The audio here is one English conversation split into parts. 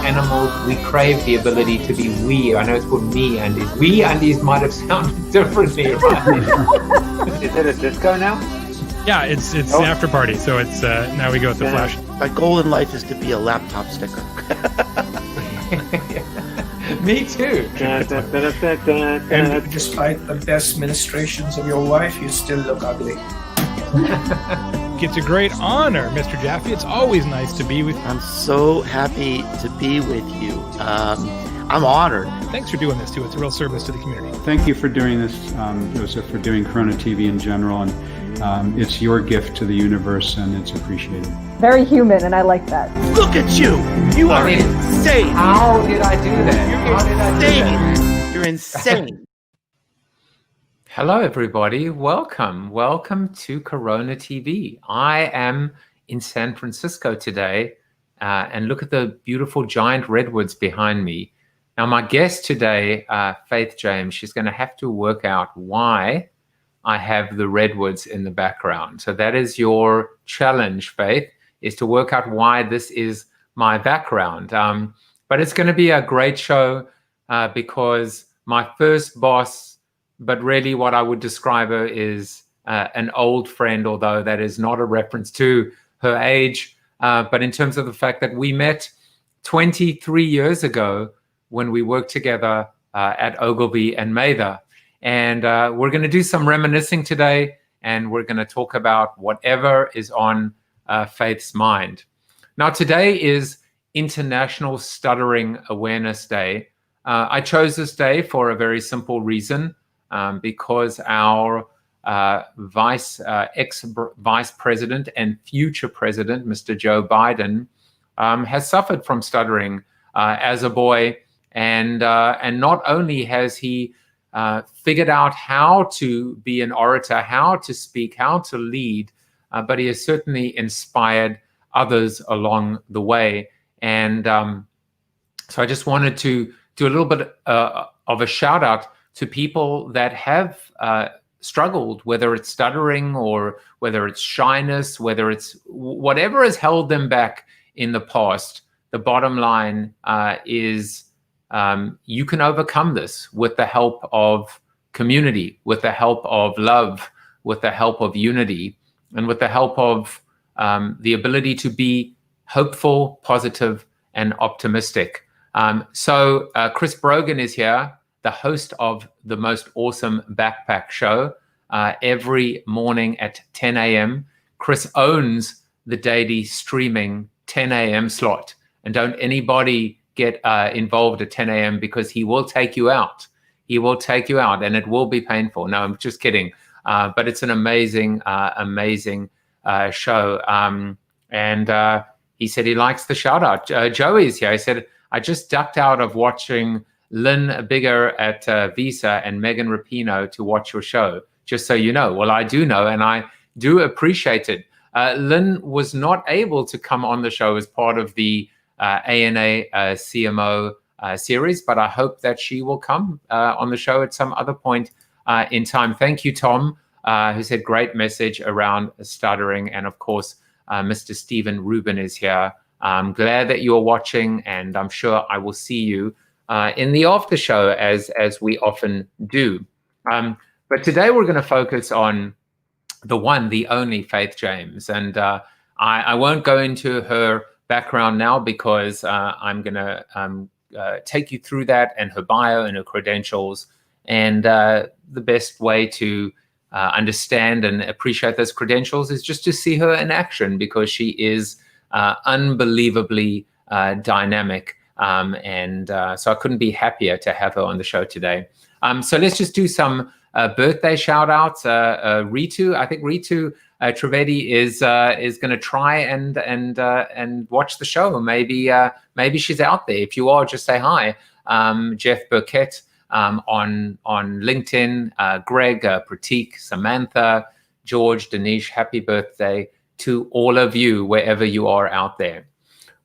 animals, we crave the ability to be we. I know it's called me undies. We undies might have sounded differently, right? Is it a disco now? Yeah, it's the after party, so it's now we go with the flash. My goal in life is to be a laptop sticker. Me too. And despite the best ministrations of your wife, you still look ugly. It's a great honor, Mr. Jaffe. It's always nice to be with you. I'm so happy to be with you. I'm honored. Thanks for doing this, too. It's a real service to the community. Thank you for doing this, Joseph, for doing Corona TV in general. And it's your gift to the universe, and it's appreciated. Very human, and I like that. Look at you! You are insane! How did I do that? You're insane! Hello, everybody. Welcome to Corona TV. I am in San Francisco today, and look at the beautiful giant redwoods behind me. Now, my guest today, Faith James, she's going to have to work out why I have the redwoods in the background. So that is your challenge, Faith, is to work out why this is my background. But it's going to be a great show because my first boss, but really what I would describe her is an old friend, although that is not a reference to her age. But in terms of the fact that we met 23 years ago when we worked together at Ogilvy and Mather. And we're going to do some reminiscing today, and we're going to talk about whatever is on Faith's mind. Now, today is International Stuttering Awareness Day. I chose this day for a very simple reason, because our ex-vice president and future president, Mr. Joe Biden, has suffered from stuttering as a boy. And not only has he figured out how to be an orator, how to speak, how to lead, but he has certainly inspired others along the way. And so I just wanted to do a little bit of a shout out to people that have struggled, whether it's stuttering or whether it's shyness, whether it's whatever has held them back in the past. The bottom line is you can overcome this with the help of community, with the help of love, with the help of unity, and with the help of the ability to be hopeful, positive, and optimistic. So Chris Brogan is here, the host of the most awesome backpack show every morning at 10 a.m. Chris owns the daily streaming 10 a.m. slot. And don't anybody get involved at 10 a.m. because he will take you out. He will take you out, and it will be painful. No, I'm just kidding. But it's an amazing show. And he said he likes the shout out. Joey's here. He said, I just ducked out of watching Lynn Bigger at Visa and Megan Rapinoe to watch your show, just so you know. Well, I do know, and I do appreciate it. Lynn was not able to come on the show as part of the ANA CMO series, but I hope that she will come on the show at some other point in time. Thank you, Tom, who said great message around stuttering. And of course, Mr. Stephen Rubin is here. I'm glad that you're watching, and I'm sure I will see you in the after show as we often do. But today we're going to focus on the one, the only Faith James. And I won't go into her background now because I'm going to take you through that and her bio and her credentials. And the best way to understand and appreciate those credentials is just to see her in action, because she is unbelievably dynamic. So I couldn't be happier to have her on the show today. So let's just do some birthday shout outs. Ritu, I think Ritu Trivedi is going to try and watch the show. Maybe she's out there. If you are, just say hi. Jeff Burkett on LinkedIn, Greg, Pratik, Samantha, George, Danish, happy birthday to all of you wherever you are out there.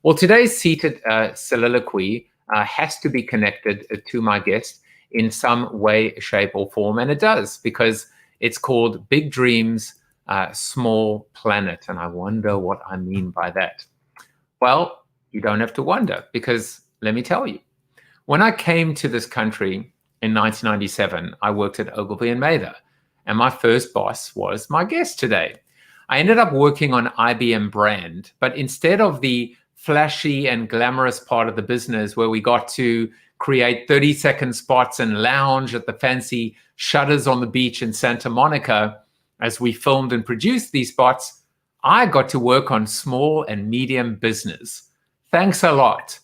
Well, today's seated soliloquy has to be connected to my guest in some way, shape, or form, and it does, because it's called Big Dreams, Small Planet. And I wonder what I mean by that. Well, you don't have to wonder, because Let me tell you. When I came to this country in 1997, I worked at Ogilvy Mather, and my first boss was my guest today. I ended up working on IBM brand, but instead of the flashy and glamorous part of the business where we got to create 30-second spots and lounge at the fancy shutters on the beach in Santa Monica as we filmed and produced these spots, I got to work on small and medium business. Thanks a lot.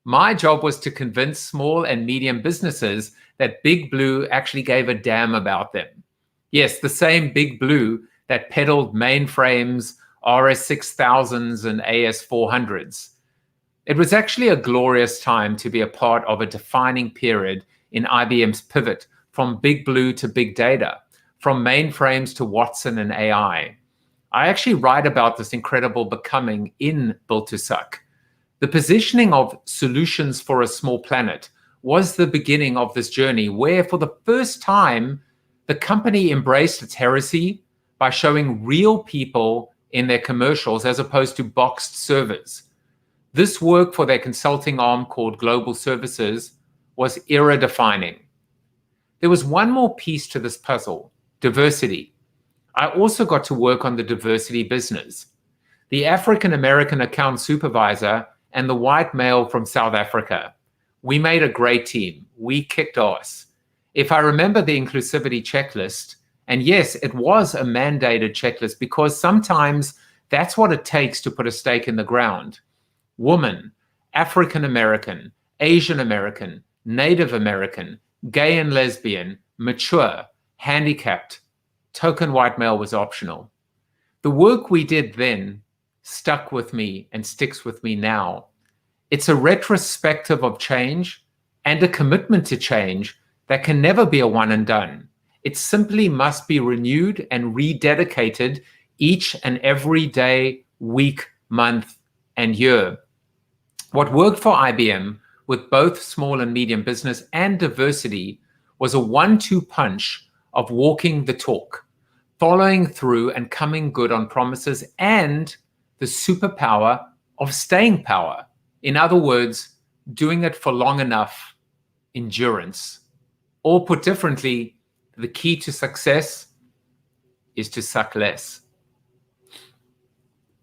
My job was to convince small and medium businesses that Big Blue actually gave a damn about them. Yes, the same Big Blue that peddled mainframes, RS-6000s, and AS-400s. It was actually a glorious time to be a part of a defining period in IBM's pivot from Big Blue to big data, from mainframes to Watson and AI. I actually write about this incredible becoming in Built to Suck. The positioning of solutions for a small planet was the beginning of this journey where, for the first time, the company embraced its heresy by showing real people in their commercials as opposed to boxed servers. This work for their consulting arm called Global Services was era-defining. There was one more piece to this puzzle: diversity. I also got to work on the diversity business. The African-American account supervisor and the white male from South Africa. We made a great team. We kicked ass. If I remember the inclusivity checklist, and yes, it was a mandated checklist because sometimes that's what it takes to put a stake in the ground. Woman, African American, Asian American, Native American, gay and lesbian, mature, handicapped, token white male was optional. The work we did then stuck with me and sticks with me now. It's a retrospective of change and a commitment to change that can never be a one and done. It simply must be renewed and rededicated each and every day, week, month, and year. What worked for IBM with both small and medium business and diversity was a 1-2 punch of walking the talk, following through and coming good on promises, and the superpower of staying power. In other words, doing it for long enough, endurance. Or put differently, the key to success is to suck less.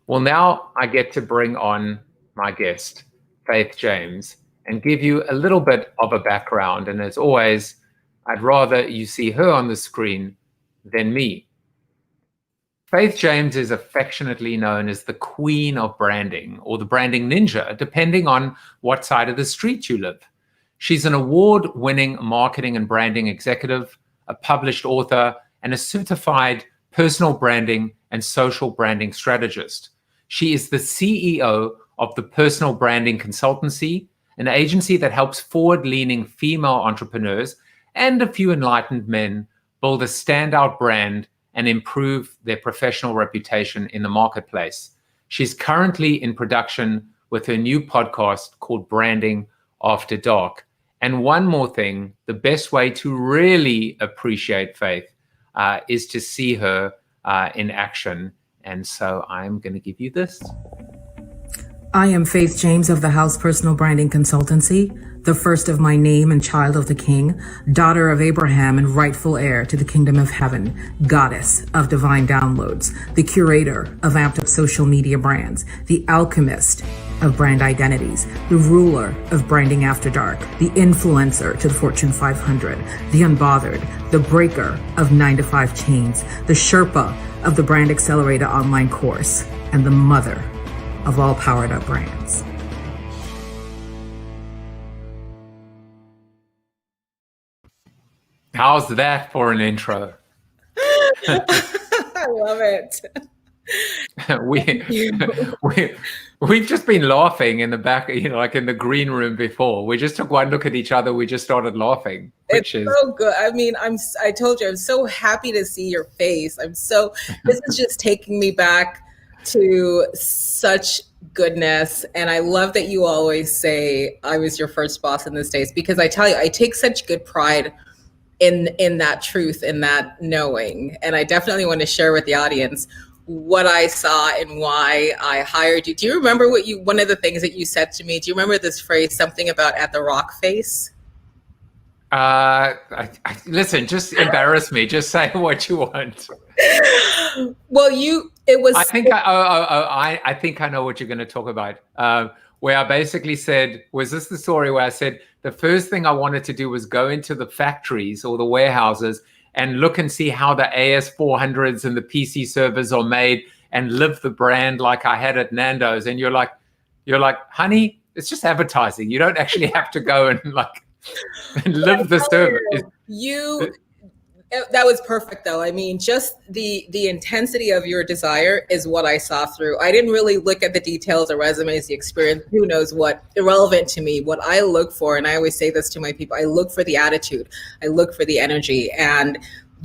Well, now I get to bring on my guest, Faith James, and give you a little bit of a background. And as always, I'd rather you see her on the screen than me. Faith James is affectionately known as the Queen of Branding, or the Branding Ninja, depending on what side of the street you live. She's an award-winning marketing and branding executive, a published author, and a certified personal branding and social branding strategist. She is the CEO of the Personal Branding Consultancy, an agency that helps forward-leaning female entrepreneurs and a few enlightened men build a standout brand and improve their professional reputation in the marketplace. She's currently in production with her new podcast called Branding After Dark. And one more thing, the best way to really appreciate Faith is to see her in action. And so I'm going to give you this. I am Faith James of the House Personal Branding Consultancy, the first of my name and child of the King, daughter of Abraham and rightful heir to the kingdom of heaven, goddess of divine downloads, the curator of amped up social media brands, the alchemist of brand identities, the ruler of Branding After Dark, the influencer to the Fortune 500, the unbothered, the breaker of 9-to-5 chains, the Sherpa of the Brand Accelerator online course, and the mother of all powered up brands. How's that for an intro? I love it. We've just been laughing in the back, like in the green room before. We just took one look at each other. We just started laughing, which is so good. I mean, I told you, I'm so happy to see your face. This is just taking me back to such goodness. And I love that you always say I was your first boss in the States, because I tell you, I take such good pride in that truth, in that knowing. And I definitely want to share with the audience what I saw and why I hired you. Do you remember one of the things that you said to me? Do you remember this phrase, something about at the rock face? Listen, just embarrass me. Just say what you want. Well, I think I think I know what you're going to talk about. Where I basically said, was this the story where I said the first thing I wanted to do was go into the factories or the warehouses and look and see how the AS400s and the PC servers are made and live the brand like I had at Nando's. And you're like, honey, it's just advertising. You don't actually have to go and live the server. That was perfect, though. I mean, just the intensity of your desire is what I saw through. I didn't really look at the details, the resumes, the experience, who knows what, irrelevant to me. What I look for, and I always say this to my people, I look for the attitude, I look for the energy, and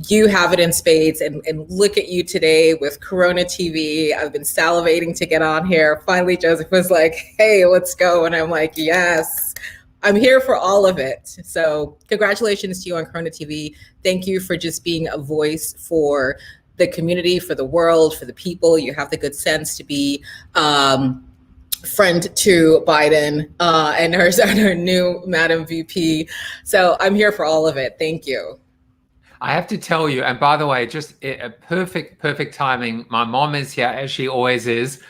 you have it in spades. And look at you today with Corona TV. I've been salivating to get on here. Finally, Joseph was like, hey, let's go. And I'm like, yes. I'm here for all of it. So congratulations to you on Corona TV. Thank you for just being a voice for the community, for the world, for the people. You have the good sense to be friend to Biden and her new Madam VP. So I'm here for all of it. Thank you. I have to tell you, and by the way, just a perfect timing. My mom is here, as she always is.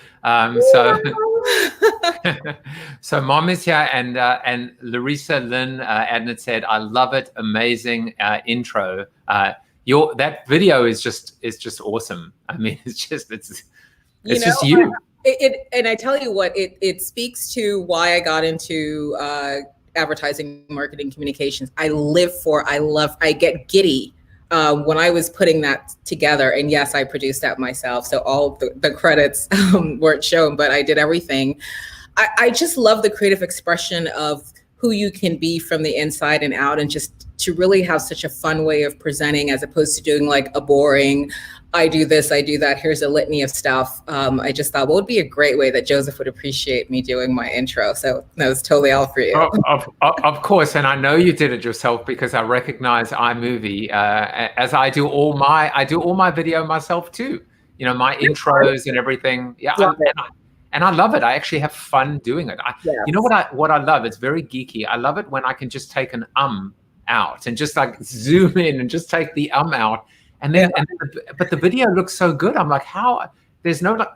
So mom is here, and Larissa Lynn Adnet said, I love it, amazing intro. That video is just awesome. I mean, it's just you. And I tell you what, it speaks to why I got into advertising, marketing, communications. I get giddy when I was putting that together. And yes, I produced that myself. So all the credits weren't shown, but I did everything. I just love the creative expression of who you can be from the inside and out, and just to really have such a fun way of presenting, as opposed to doing like a boring, I do this, I do that, here's a litany of stuff. I just thought, what would be a great way that Joseph would appreciate me doing my intro? So that was totally all for you. Of course, and I know you did it yourself because I recognize iMovie, as I do all my video myself too. You know, my intros and everything. Yeah, and I love it. I actually have fun doing it. Yes. You know what I love? It's very geeky. I love it when I can just take an out and just like zoom in and just take the out. And then, but the video looks so good. I'm like, how? There's no like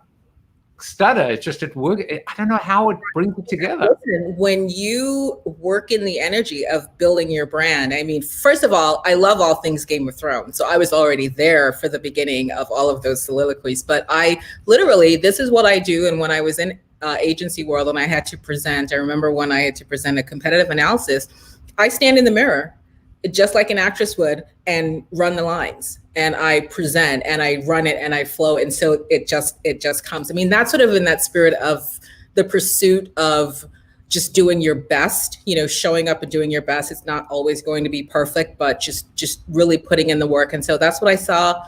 stutter. It's just it work. I don't know how it brings it together. Listen, when you work in the energy of building your brand, I mean, first of all, I love all things Game of Thrones. So I was already there for the beginning of all of those soliloquies. But I literally, this is what I do. And when I was in agency world and I had to present, I remember when I had to present a competitive analysis, I stand in the mirror, just like an actress would, and run the lines, and I present and I run it and I flow. And so it just comes. I mean, that's sort of in that spirit of the pursuit of just doing your best, you know, showing up and doing your best. It's not always going to be perfect, but just really putting in the work. And so that's what I saw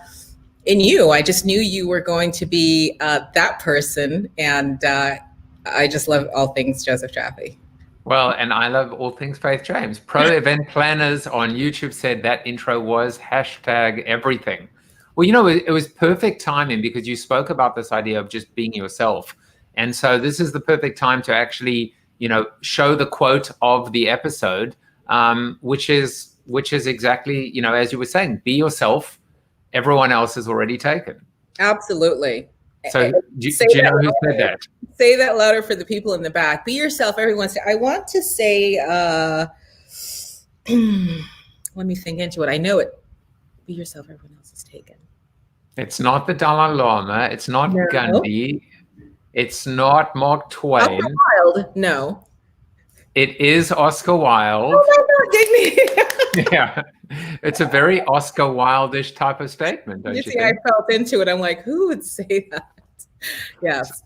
in you. I just knew you were going to be that person. And I just love all things Joseph Jaffe. Well, and I love all things Faith James. Pro Event Planners on YouTube said that intro was #everything. Well, you know, it was perfect timing because you spoke about this idea of just being yourself. And so this is the perfect time to actually, you know, show the quote of the episode, which is exactly, you know, as you were saying, be yourself. Everyone else is already taken. Absolutely. So do you know who said that? Say that louder for the people in the back. Be yourself, everyone. I want to say, let me think into it. I know it. Be yourself, everyone else is taken. It's not the Dalai Lama. It's not Gandhi. It's not Mark Twain. Oscar Wilde. No. It is Oscar Wilde. Oh my God, dig me. Yeah. It's a very Oscar Wilde-ish type of statement, don't you think? I felt into it. I'm like, who would say that? Yes.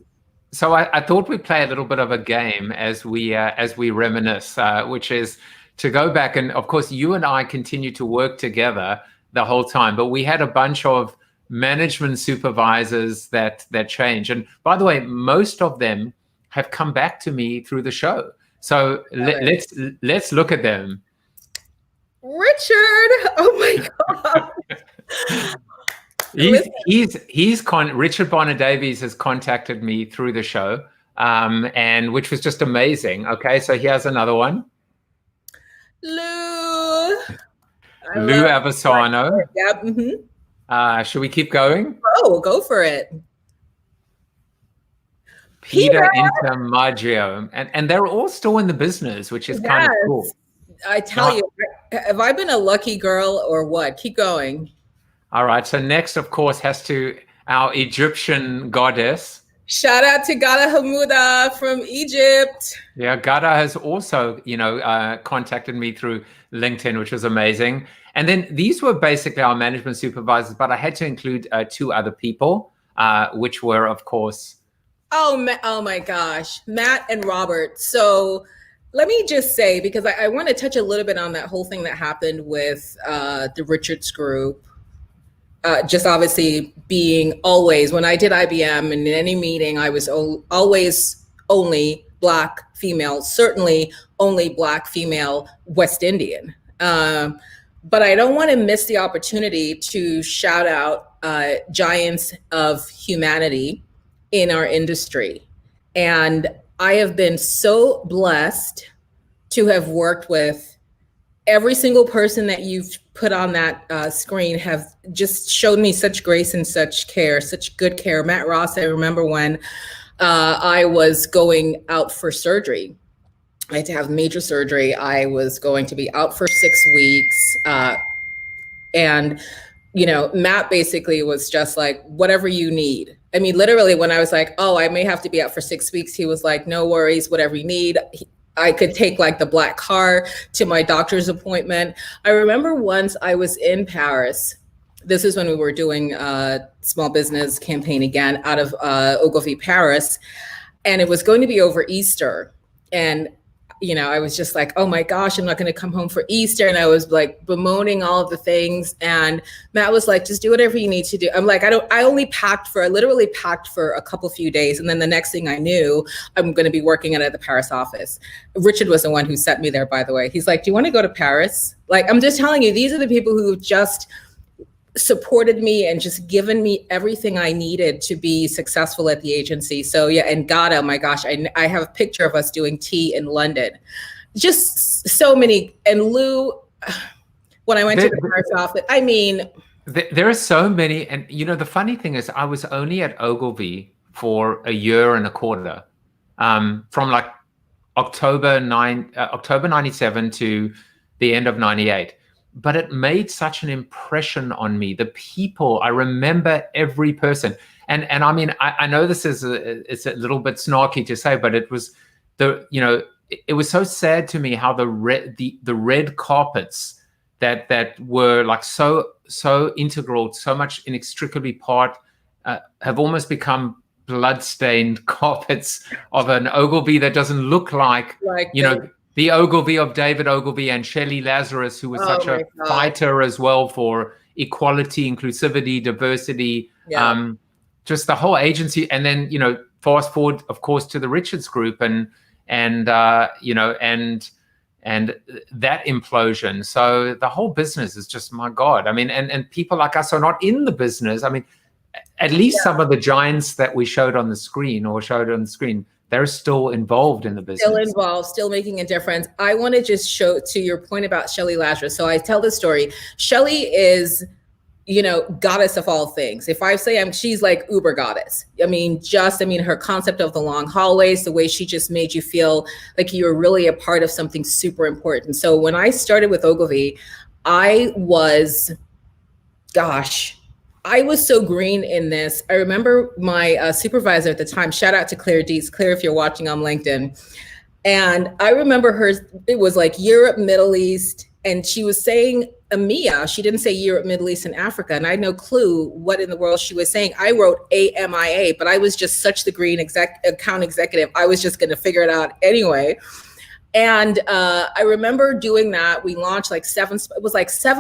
So I thought we'd play a little bit of a game as we reminisce, which is to go back. And of course, you and I continue to work together the whole time, but we had a bunch of management supervisors that change. And by the way, most of them have come back to me through the show. So let's look at them. Richard, oh my God. Richard Bonner Davies has contacted me through the show, and which was just amazing. Okay, so here's another one. Lou Avasano. Yep. Should we keep going? Oh, go for it. Peter Intermaggio, and they're all still in the business, which is kind of cool. I tell you, have I been a lucky girl or what? Keep going. All right. So next, of course, has to our Egyptian goddess. Shout out to Gada Hamuda from Egypt. Yeah, Gada has also, contacted me through LinkedIn, which was amazing. And then these were basically our management supervisors, but I had to include 2 other people, which were, of course. Oh my gosh, Matt and Robert. So let me just say, because I want to touch a little bit on that whole thing that happened with the Richards Group. Just obviously being always, when I did IBM and in any meeting, I was always only Black female, certainly only Black female West Indian. But I don't want to miss the opportunity to shout out giants of humanity in our industry. And I have been so blessed to have worked with every single person that you've put on that screen have just showed me such grace and such care, such good care. Matt Ross, I remember when I was going out for surgery. I had to have major surgery. I was going to be out for 6 weeks. And, Matt basically was just like, whatever you need. I mean, literally when I was like, oh, I may have to be out for 6 weeks, he was like, no worries, whatever you need. I could take like the black car to my doctor's appointment. I remember once I was in Paris. This is when we were doing a small business campaign again out of Ogilvy, Paris. And it was going to be over Easter. And, I was just like, oh my gosh, I'm not going to come home for Easter. And I was like bemoaning all of the things. And Matt was like, just do whatever you need to do. I'm like, I literally packed for a couple few days. And then the next thing I knew, I'm going to be working at the Paris office. Richard was the one who sent me there, by the way. He's like, do you want to go to Paris? Like, I'm just telling you, these are the people who just supported me and just given me everything I needed to be successful at the agency. So yeah, and God, oh my gosh, I have a picture of us doing tea in London. Just so many. And Lou, when I went to the Paris office, I mean. There are so many. And the funny thing is I was only at Ogilvy for a year and a quarter, from like October 97 to the end of 98. But it made such an impression on me. The people, I remember every person. And I mean, I know this is it's a little bit snarky to say, but it was it was so sad to me how the red carpets that were like so integral, so much inextricably part, have almost become blood-stained carpets of an Ogilvy that doesn't look like the Ogilvy of David Ogilvy and Shelley Lazarus, who was such a fighter as well for equality, inclusivity, diversity, just the whole agency. And then, fast forward, of course, to the Richards Group and that implosion. So the whole business is just, my God. I mean, and people like us are not in the business. I mean, at least some of the giants that we showed on the screen, they're still involved in the business. Still involved, still making a difference. I want to just show, to your point about Shelley Lazarus. So I tell the story. Shelley is, goddess of all things. If I say she's like uber goddess. I mean, her concept of the long hallways, the way she just made you feel like you were really a part of something super important. So when I started with Ogilvy, I was so green in this. I remember my supervisor at the time, shout out to Claire Dietz. Claire, if you're watching on LinkedIn. And I remember it was like Europe, Middle East, and she was saying EMEA. She didn't say Europe, Middle East, and Africa. And I had no clue what in the world she was saying. I wrote AMIA, but I was just such the green account executive. I was just going to figure it out anyway. And I remember doing that. We launched like 7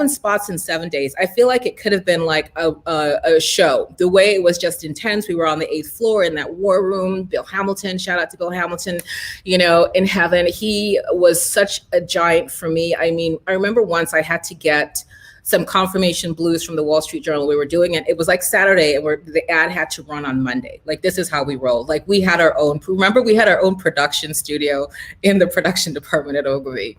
spots in 7 days. I feel like it could have been like a show. The way it was just intense. We were on the 8th floor in that war room. Bill Hamilton, shout out to Bill Hamilton, in heaven. He was such a giant for me. I mean, I remember once I had to get some confirmation blues from the Wall Street Journal. We were doing it. It was like Saturday, and the ad had to run on Monday. Like, this is how we roll. Like, we had our own, remember, we had our own production studio in the production department at Ogilvy.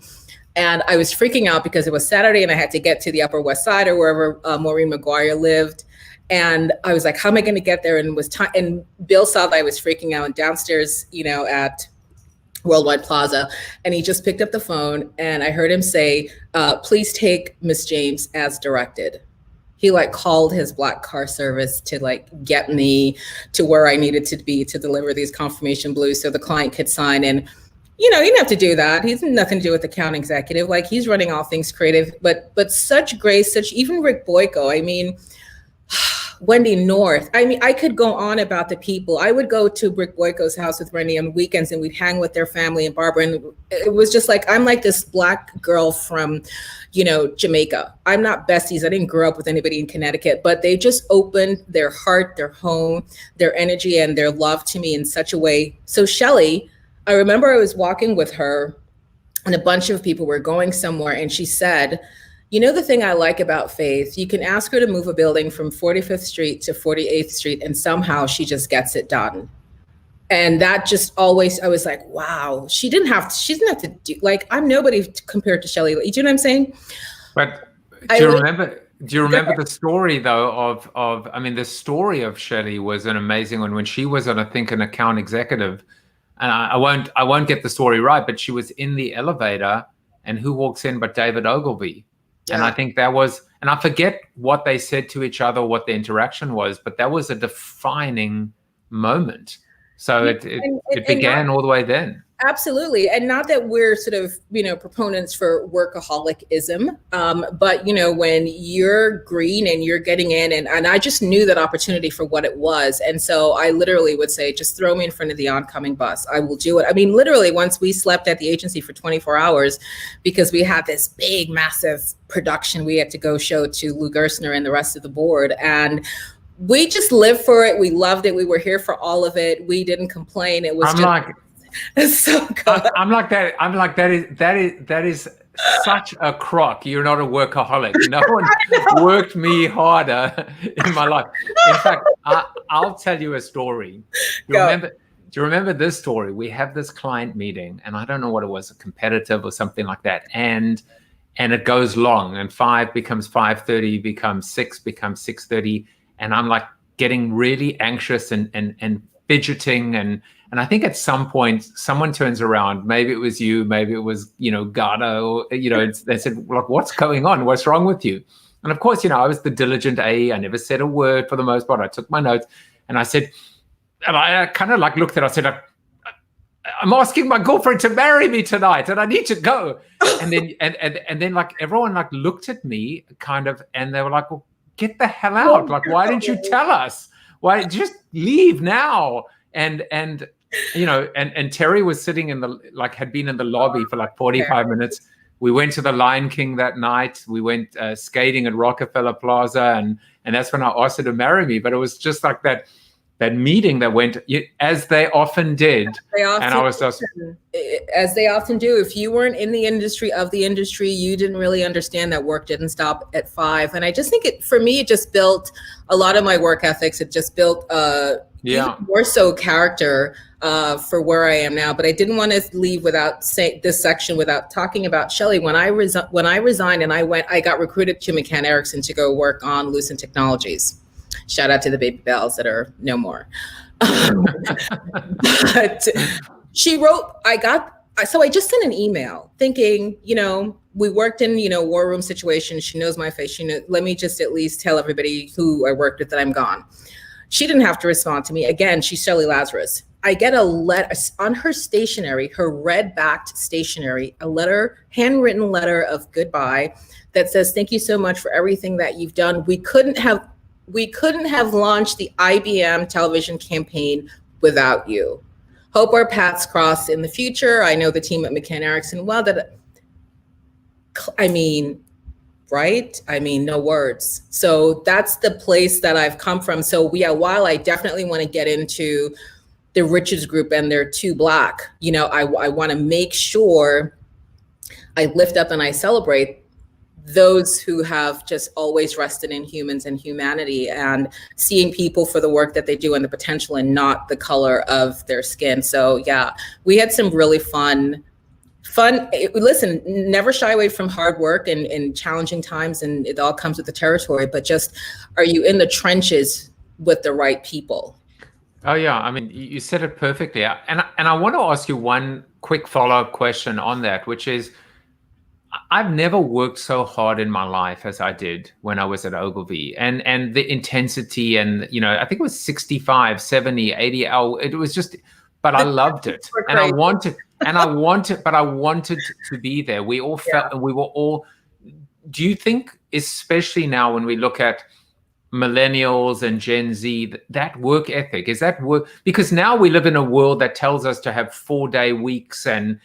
And I was freaking out because it was Saturday and I had to get to the Upper West Side or wherever Maureen Maguire lived. And I was like, how am I going to get there? And it was time. And Bill saw that I was freaking out downstairs, at Worldwide Plaza. And he just picked up the phone and I heard him say, please take Miss James as directed. He called his black car service to get me to where I needed to be to deliver these confirmation blues so the client could sign. And he didn't have to do that. He's nothing to do with the account executive. He's running all things creative, but such grace, even Rick Boyko. I mean, Wendy North. I mean, I could go on about the people. I would go to Rick Boyko's house with Wendy on weekends and we'd hang with their family and Barbara. And it was just I'm like this black girl from, Jamaica. I'm not besties. I didn't grow up with anybody in Connecticut, but they just opened their heart, their home, their energy, and their love to me in such a way. So Shelley, I remember I was walking with her and a bunch of people were going somewhere and she said, the thing I like about Faith, you can ask her to move a building from 45th Street to 48th Street and somehow she just gets it done. And that just always, I was like, wow, she didn't have to do, I'm nobody compared to Shelley. You know what I'm saying? But do you remember the story though the story of Shelley was an amazing one when she was I think an account executive. And I won't get the story right, but she was in the elevator and who walks in but David Ogilvy. Yeah. And I think that was, and I forget what they said to each other, what the interaction was, but that was a defining moment. So it began all the way then. Absolutely. And not that we're sort of, proponents for workaholicism, but, when you're green and you're getting in and I just knew that opportunity for what it was. And so I literally would say, just throw me in front of the oncoming bus. I will do it. I mean, literally once we slept at the agency for 24 hours because we had this big, massive production we had to go show to Lou Gerstner and the rest of the board. And we just lived for it. We loved it. We were here for all of it. We didn't complain. It was it's so good. I'm like that. I'm like that is such a crock. You're not a workaholic. No one worked me harder in my life. In fact, I'll tell you a story. Do you remember this story? We have this client meeting, and I don't know what it was, a competitive or something like that. And it goes long, and 5 becomes 5:30, becomes 6, becomes 6:30, and I'm getting really anxious and fidgeting and I think at some point someone turns around, maybe it was you, maybe it was, Garda, or, they said, what's going on? What's wrong with you? And of course, I was the diligent A. I never said a word for the most part. I took my notes and I said, and I kind of looked at it, I said, I'm asking my girlfriend to marry me tonight and I need to go. And then, and then everyone looked at me kind of, and they were like, well, get the hell out. Why didn't you tell us? Why just leave now? And Terry was sitting in the, had been in the lobby for 45 minutes. We went to the Lion King that night. We went skating at Rockefeller Plaza. And that's when I asked her to marry me. But it was just that meeting that went as they often did. And I was just, as they often do. If you weren't in the industry you didn't really understand that work didn't stop at 5. And I just think for me, it just built a lot of my work ethics. It just built even more so character for where I am now. But I didn't want to leave without saying this section without talking about Shelley. When I resigned and I got recruited to McCann Erickson to go work on Lucent Technologies. Shout out to the baby bells that are no more. But she wrote, so I just sent an email thinking, we worked in, war room situations. She knows my face. Let me just at least tell everybody who I worked with that I'm gone. She didn't have to respond to me. Again, she's Shelley Lazarus. I get a letter on her stationery, her red-backed stationery, a letter, handwritten letter of goodbye that says, thank you so much for everything that you've done. We couldn't have launched the IBM television campaign without you. Hope our paths cross in the future. I know the team at McCann Erickson well. Right? No words. So that's the place that I've come from. So while I definitely want to get into the Richards Group and they're too black, I want to make sure I lift up and I celebrate those who have just always rested in humans and humanity, and seeing people for the work that they do and the potential and not the color of their skin. So yeah, we had some really fun. Listen, never shy away from hard work and challenging times, and it all comes with the territory, but just, are you in the trenches with the right people? Oh yeah, I mean, you said it perfectly. And I want to ask you one quick follow-up question on that, which is, I've never worked so hard in my life as I did when I was at Ogilvy, and the intensity, and I think it was 65, 70, 80 hours. It was just, but I loved it. And I wanted to be there. We all felt, and we were all, do you think, especially now when we look at millennials and Gen Z, that work ethic, is that work? Because now we live in a world that tells us to have 4-day weeks and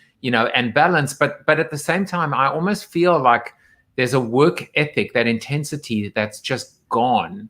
balance, but at the same time, I almost feel like there's a work ethic, that intensity that's just gone.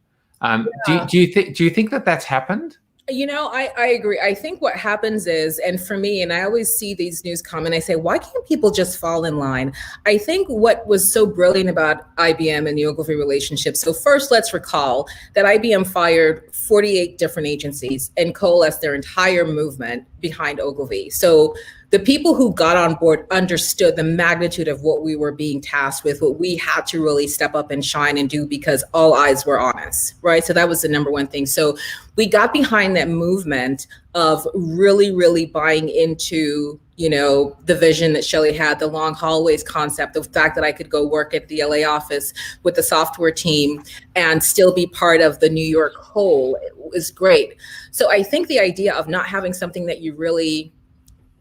Do you think that that's happened? I agree. I think what happens is, and for me, and I always see these news comment, I say, why can't people just fall in line? I think what was so brilliant about IBM and the Ogilvy relationship. So first, let's recall that IBM fired 48 different agencies and coalesced their entire movement behind Ogilvy. So the people who got on board understood the magnitude of what we were being tasked with, what we had to really step up and shine and do, because all eyes were on us, right? So that was the number one thing. So we got behind that movement of really, really buying into, the vision that Shelley had, the long hallways concept, the fact that I could go work at the LA office with the software team and still be part of the New York whole. It was great. So I think the idea of not having something that you really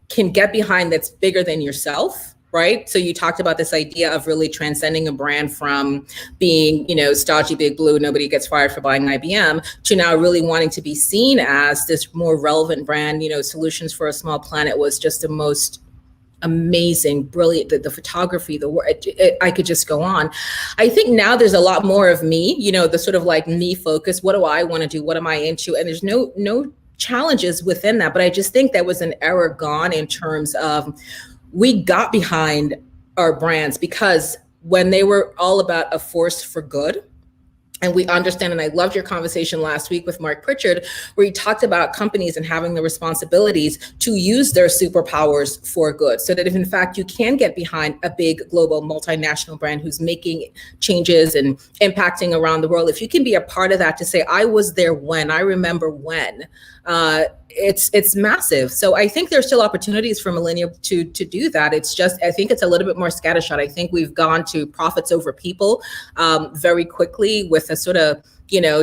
can get behind that's bigger than yourself, right? So you talked about this idea of really transcending a brand from being, stodgy big blue, nobody gets fired for buying IBM, to now really wanting to be seen as this more relevant brand. Solutions for a Small Planet was just the most amazing, brilliant, the photography, the work, I could just go on. I think now there's a lot more of me, the sort of like me focus. What do I want to do? What am I into? And there's no challenges within that, but I just think that was an era gone in terms of, we got behind our brands because when they were all about a force for good, and we understand, and I loved your conversation last week with Mark Pritchard, where he talked about companies and having the responsibilities to use their superpowers for good. So that if in fact you can get behind a big global multinational brand who's making changes and impacting around the world, if you can be a part of that, to say, I was there when, I remember when, it's massive. So I think there's still opportunities for millennials to do that. It's just, I think it's a little bit more scattershot. I think we've gone to profits over people very quickly with a sort of,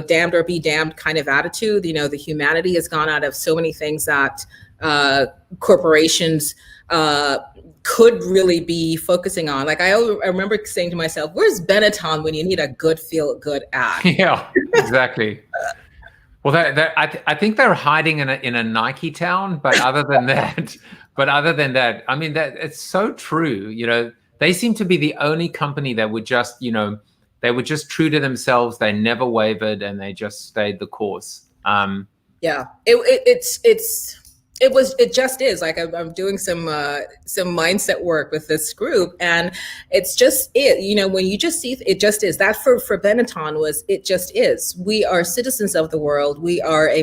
damned or be damned kind of attitude. The humanity has gone out of so many things that corporations could really be focusing on. Like I remember saying to myself, where's Benetton when you need a good feel good ad? Yeah, exactly. Well, I think they're hiding in a Nike town, but other than that, I mean, that it's so true. They seem to be the only company that would just, they were just true to themselves. They never wavered, and they just stayed the course. Yeah, it just is like I'm doing some mindset work with this group, and it's just when you just see it just is that for Benetton was, it just is. We are citizens of the world. We are a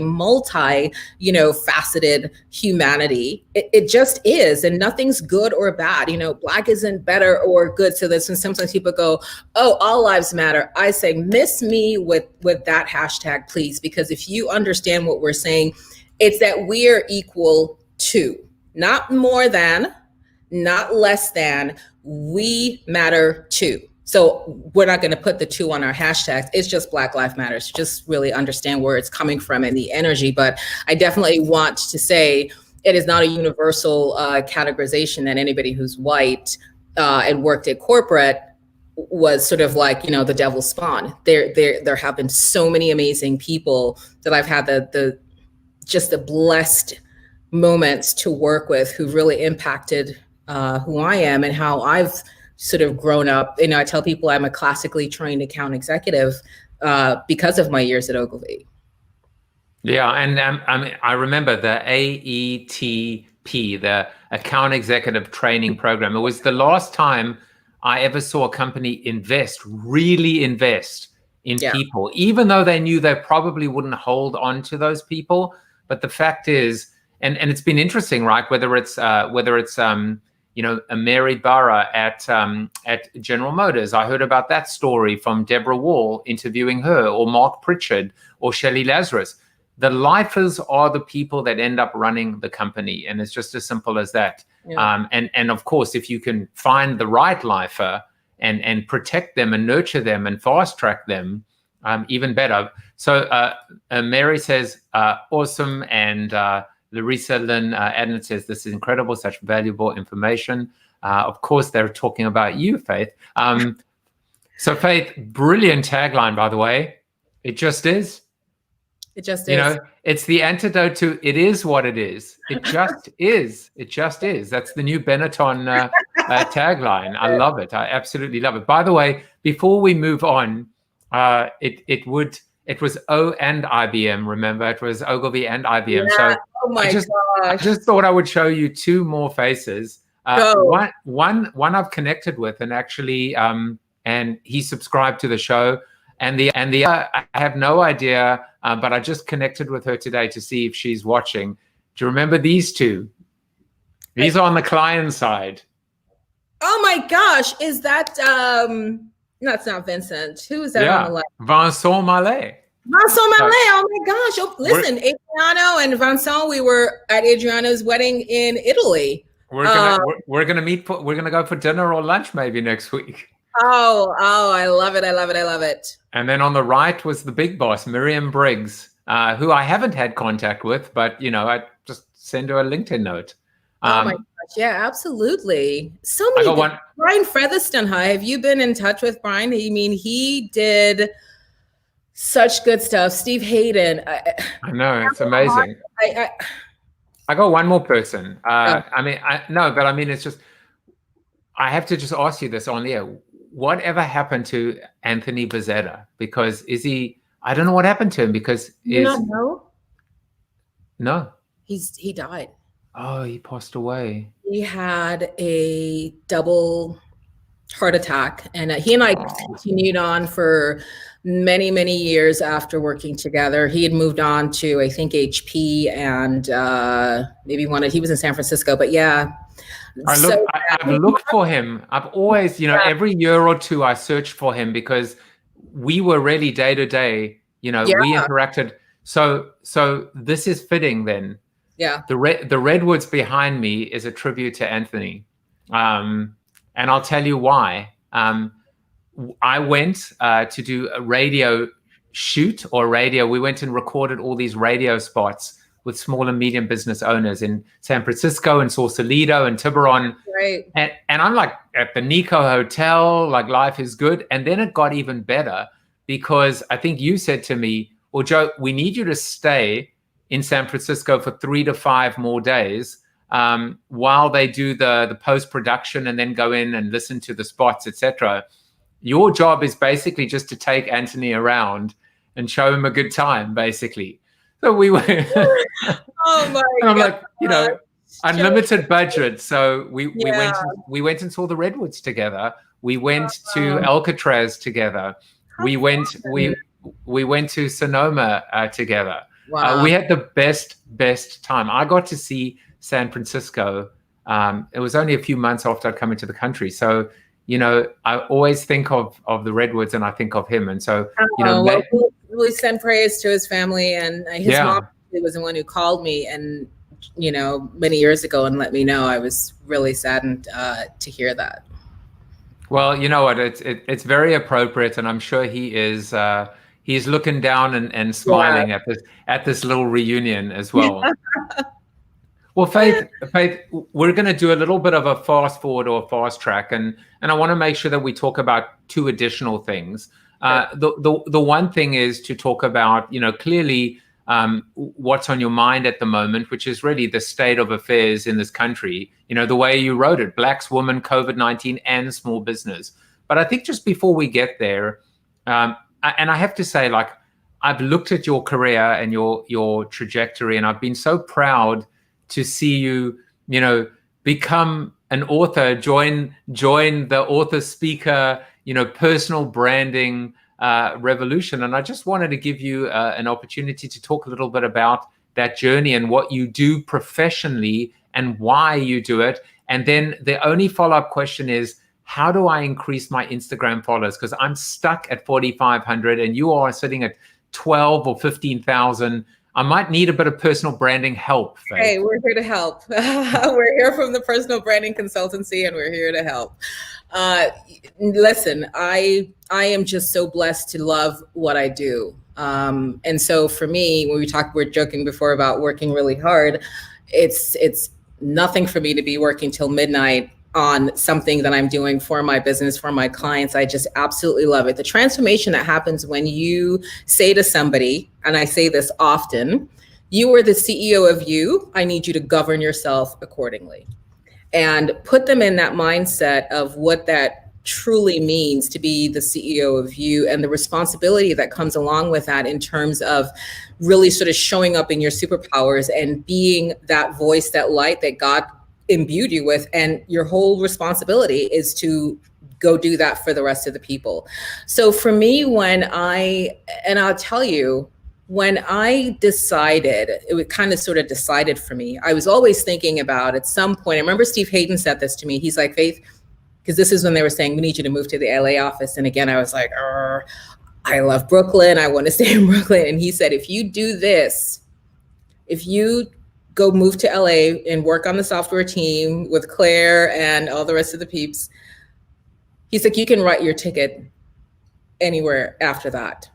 faceted humanity. It just is, and nothing's good or bad. Black isn't better or good. So that's when sometimes people go, oh, all lives matter. I say, miss me with that hashtag, please, because if you understand what we're saying, it's that we are equal to, not more than, not less than, we matter too. So we're not going to put the two on our hashtags. It's just Black Lives Matter. Just really understand where it's coming from and the energy. But I definitely want to say it is not a universal categorization that anybody who's white and worked at corporate was sort of like, the devil's spawn. There have been so many amazing people that I've had the blessed moments to work with who really impacted who I am and how I've sort of grown up. I tell people I'm a classically trained account executive because of my years at Ogilvy. Yeah, and I remember the AETP, the Account Executive Training Program. It was the last time I ever saw a company really invest in people, even though they knew they probably wouldn't hold on to those people. But the fact is, and it's been interesting, right? Whether it's a Mary Barra at General Motors. I heard about that story from Deborah Wall interviewing her, or Mark Pritchard, or Shelley Lazarus. The lifers are the people that end up running the company, and it's just as simple as that. Yeah. And of course, if you can find the right lifer and protect them and nurture them and fast track them, even better. So Mary says, awesome, and Larissa Lynn Adnan says, this is incredible, such valuable information. Of course, they're talking about you, Faith. So Faith, brilliant tagline, by the way. It just is. It just is. You know, it's the antidote to it is what it is. It just is. It just is. That's the new Benetton tagline. I love it. I absolutely love it. By the way, before we move on, it was O and IBM. Remember, it was Ogilvy and IBM. Yeah. So oh my gosh! I just thought I would show you two more faces. One I've connected with, and actually, and he subscribed to the show. And the other, I have no idea, but I just connected with her today to see if she's watching. Do you remember these two? These are on the client side. Oh my gosh! Is that no, it's not Vincent. Who is that on the left? Vincent Mallet. Vincent Mallet. Oh my gosh! Oh, listen, Adriano and Vincent. We were at Adriano's wedding in Italy. We're gonna meet. We're gonna go for dinner or lunch maybe next week. Oh, I love it. I love it. I love it. And then on the right was the big boss, Miriam Briggs, who I haven't had contact with, but, you know, I just send her a LinkedIn note. Oh, my gosh. Yeah, absolutely. So many. Brian Featherston, have you been in touch with Brian? I mean, he did such good stuff. Steve Hayden. I know. It's amazing. I got one more person. It's just, I have to just ask you this on the air. Whatever happened to Anthony Bozzetta? Because I don't know what happened to him, because you not know? No. He died. Oh, he passed away. He had a double heart attack, and he and I continued on for many, many years after working together. He had moved on to, I think, HP, and maybe he was in San Francisco, but yeah. I've looked for him. I've always, every year or two I searched for him, because we were really day to day, we interacted. So this is fitting then. Yeah. The redwoods behind me is a tribute to Anthony. And I'll tell you why. I went to do a radio shoot we went and recorded all these radio spots with small and medium business owners in San Francisco and Sausalito and Tiburon. Right. And I'm like at the Nico Hotel, like life is good. And then it got even better, because I think you said to me, well, Joe, we need you to stay in San Francisco for 3 to 5 more days while they do the post-production and then go in and listen to the spots, etc. Your job is basically just to take Anthony around and show him a good time, basically. So we were. Oh my God! I'm like, unlimited budget. So we went and saw the redwoods together. We went to Alcatraz together. We went to Sonoma together. Wow. We had the best time. I got to see San Francisco. It was only a few months after I'd come into the country. So, I always think of the redwoods, and I think of him. And so, we send praise to his family, and his mom was the one who called me, and many years ago, and let me know. I was really saddened to hear that. Well, you know what? It's very appropriate, and I'm sure he is. He's looking down and smiling at this little reunion as well. Well, Faith, we're going to do a little bit of a fast forward or fast track, and I want to make sure that we talk about 2 additional things. The one thing is to talk about, clearly what's on your mind at the moment, which is really the state of affairs in this country. The way you wrote it: Blacks, women, COVID-19, and small business. But I think just before we get there, and I have to say, like, I've looked at your career and your trajectory, and I've been so proud to see you, become an author, join the author speaker, personal branding revolution. And I just wanted to give you an opportunity to talk a little bit about that journey and what you do professionally and why you do it. And then the only follow-up question is, how do I increase my Instagram followers? Because I'm stuck at 4,500 and you are sitting at 12 or 15,000. I might need a bit of personal branding help. Faith. Hey, we're here to help. We're here from the Personal Branding Consultancy, and we're here to help. Listen, I am just so blessed to love what I do. And so for me, when we're joking before about working really hard, it's nothing for me to be working till midnight on something that I'm doing for my business, for my clients. I just absolutely love it. The transformation that happens when you say to somebody, and I say this often, you are the CEO of you. I need you to govern yourself accordingly, and put them in that mindset of what that truly means to be the CEO of you, and the responsibility that comes along with that in terms of really sort of showing up in your superpowers and being that voice, that light that God imbued you with. And your whole responsibility is to go do that for the rest of the people. So for me, I'll tell you, when I decided, it kind of sort of decided for me, I was always thinking about at some point, I remember Steve Hayden said this to me. He's like, Faith, because this is when they were saying, we need you to move to the LA office. And again, I was like, I love Brooklyn. I want to stay in Brooklyn. And he said, if you do this, if you go move to LA and work on the software team with Claire and all the rest of the peeps, he's like, you can write your ticket anywhere after that.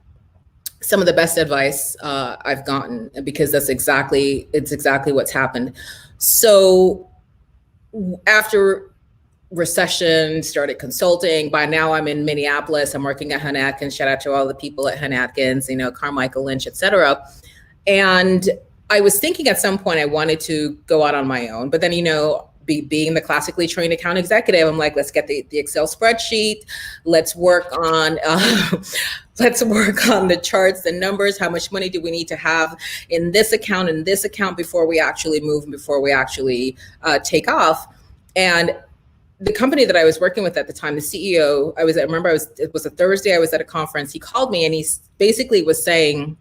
Some of the best advice I've gotten, because it's exactly what's happened. So after recession, started consulting. By now I'm in Minneapolis. I'm working at Hunt Atkins. Shout out to all the people at Hunt Atkins, Carmichael Lynch, et cetera. And I was thinking at some point I wanted to go out on my own, but then, being the classically trained account executive, I'm like, let's get the Excel spreadsheet. Let's work on the charts, the numbers. How much money do we need to have in this account before we actually move and before we actually take off? And the company that I was working with at the time, the CEO, it was a Thursday, I was at a conference. He called me and he basically was saying,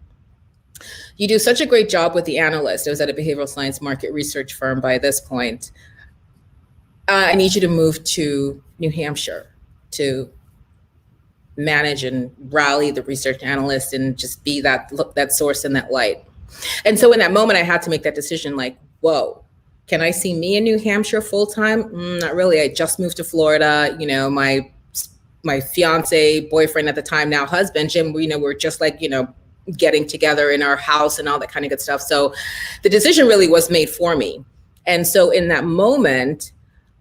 you do such a great job with the analyst. I was at a behavioral science market research firm by this point. I need you to move to New Hampshire to manage and rally the research analyst and just be that source and that light. And so in that moment, I had to make that decision, like, whoa, can I see me in New Hampshire full time? Not really. I just moved to Florida. My fiance, boyfriend at the time, now husband, Jim, we're just like, getting together in our house and all that kind of good stuff. So the decision really was made for me. And so in that moment,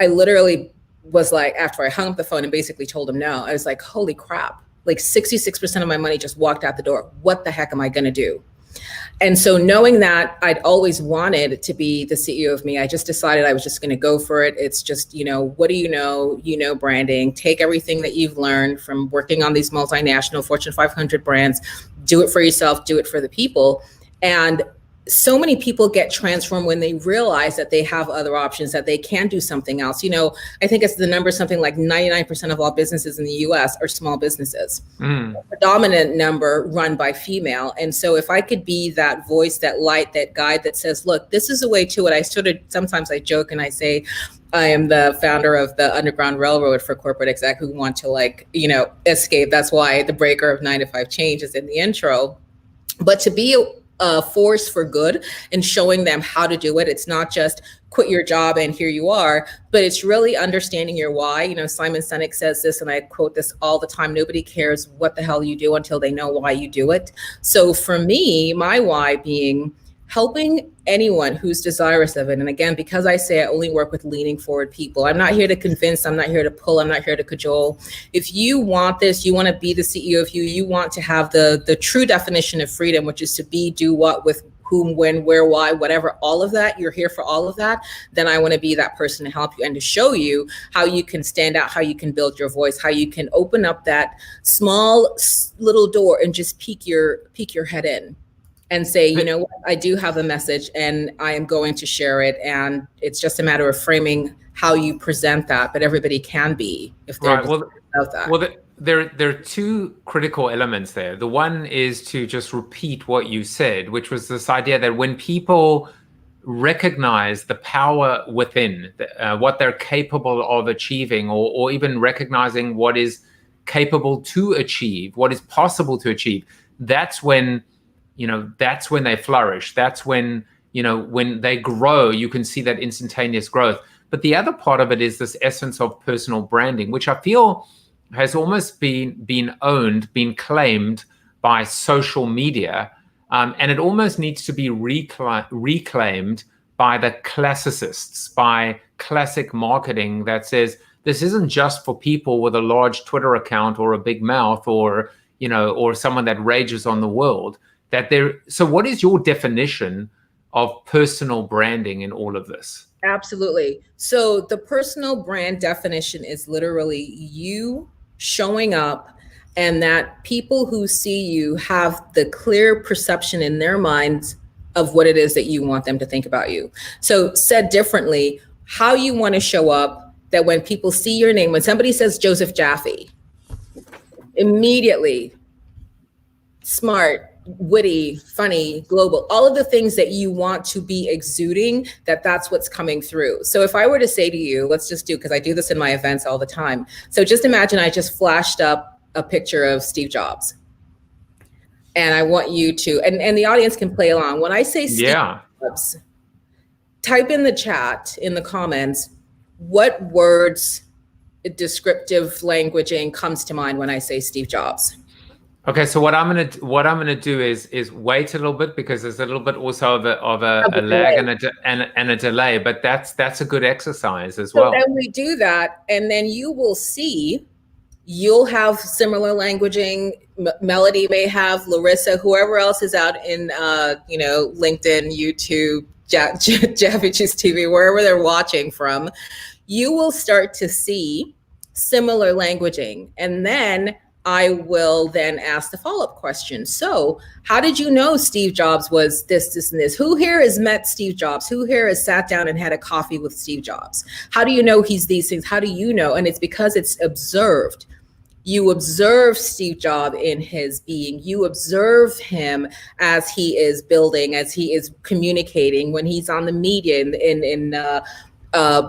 I literally was like, after I hung up the phone and basically told him no, I was like, holy crap, like 66% of my money just walked out the door. What the heck am I going to do? And so knowing that I'd always wanted to be the CEO of me, I just decided I was just going to go for it. It's just, what do you know? Branding, take everything that you've learned from working on these multinational Fortune 500 brands, do it for yourself, do it for the people. And so many people get transformed when they realize that they have other options, that they can do something else. I think it's the number, something like 99% of all businesses in the US are small businesses. A predominant number run by female. And so if I could be that voice, that light, that guide that says, look, this is a way to it. Sometimes I joke and I say, I am the founder of the Underground Railroad for corporate exec who want to escape. That's why the breaker of 9 to 5 change is in the intro. But to be a force for good and showing them how to do it. It's not just quit your job and here you are, but it's really understanding your why. Simon Sinek says this, and I quote this all the time, nobody cares what the hell you do until they know why you do it. So for me, my why being helping anyone who's desirous of it. And again, because I say I only work with leaning forward people, I'm not here to convince, I'm not here to pull, I'm not here to cajole. If you want this, you want to be the CEO of you, you want to have the true definition of freedom, which is to be, do what, with whom, when, where, why, whatever, all of that, you're here for all of that, then I want to be that person to help you and to show you how you can stand out, how you can build your voice, how you can open up that small little door and just peek your head in. And say, what, I do have a message and I am going to share it. And it's just a matter of framing how you present that, but everybody can be if they're about that. Well, there are two critical elements there. The one is to just repeat what you said, which was this idea that when people recognize the power within, what they're capable of achieving, or even recognizing what is capable to achieve, what is possible to achieve, that's when they flourish. That's when, when they grow, you can see that instantaneous growth. But the other part of it is this essence of personal branding, which I feel has almost been owned, been claimed by social media. And it almost needs to be reclaimed by the classicists, by classic marketing that says, this isn't just for people with a large Twitter account or a big mouth, or someone that rages on the world. So what is your definition of personal branding in all of this? Absolutely. So the personal brand definition is literally you showing up, and that people who see you have the clear perception in their minds of what it is that you want them to think about you. So said differently, how you want to show up, that when people see your name, when somebody says Joseph Jaffe, immediately smart, witty, funny, global, all of the things that you want to be exuding, that's what's coming through. So if I were to say to you, let's just because I do this in my events all the time. So just imagine I just flashed up a picture of Steve Jobs. And I want you to, and the audience can play along. When I say Steve Jobs, type in the chat, in the comments, what words, descriptive languaging comes to mind when I say Steve Jobs. Okay, so what I'm gonna do is wait a little bit, because there's a little bit also of a lag and a delay, but that's a good exercise as well. So then we do that, and then you will see, you'll have similar languaging. Melody may have, Larissa, whoever else is out in LinkedIn, YouTube, Javich's TV, wherever they're watching from, you will start to see similar languaging, and then I will then ask the follow-up question. So how did you know Steve Jobs was this, and this? Who here has met Steve Jobs? Who here has sat down and had a coffee with Steve Jobs? How do you know he's these things? How do you know? And it's because it's observed. You observe Steve Jobs in his being. You observe him as he is building, as he is communicating, when he's on the media,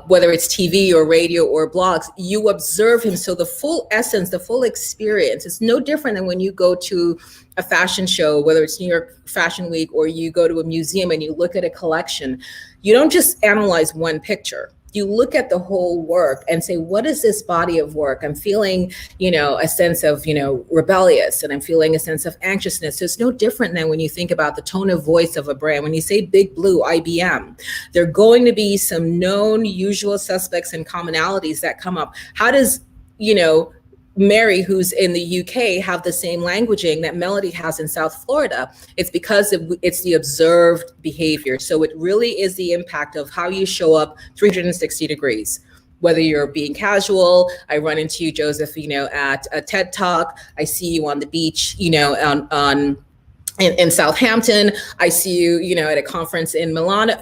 whether it's TV or radio or blogs, you observe him. So the full essence, the full experience, it's no different than when you go to a fashion show, whether it's New York Fashion Week, or you go to a museum and you look at a collection. You don't just analyze one picture. You look at the whole work and say, what is this body of work? I'm feeling, a sense of, rebellious, and I'm feeling a sense of anxiousness. So it's no different than when you think about the tone of voice of a brand. When you say Big Blue, IBM, there are going to be some known usual suspects and commonalities that come up. How does, Mary, who's in the UK, have the same languaging that Melody has in South Florida? It's because it's the observed behavior. So it really is the impact of how you show up 360 degrees. Whether you're being casual, I run into you, Joseph, at a TED Talk. I see you on the beach, in Southampton. I see you, at a conference in Milan.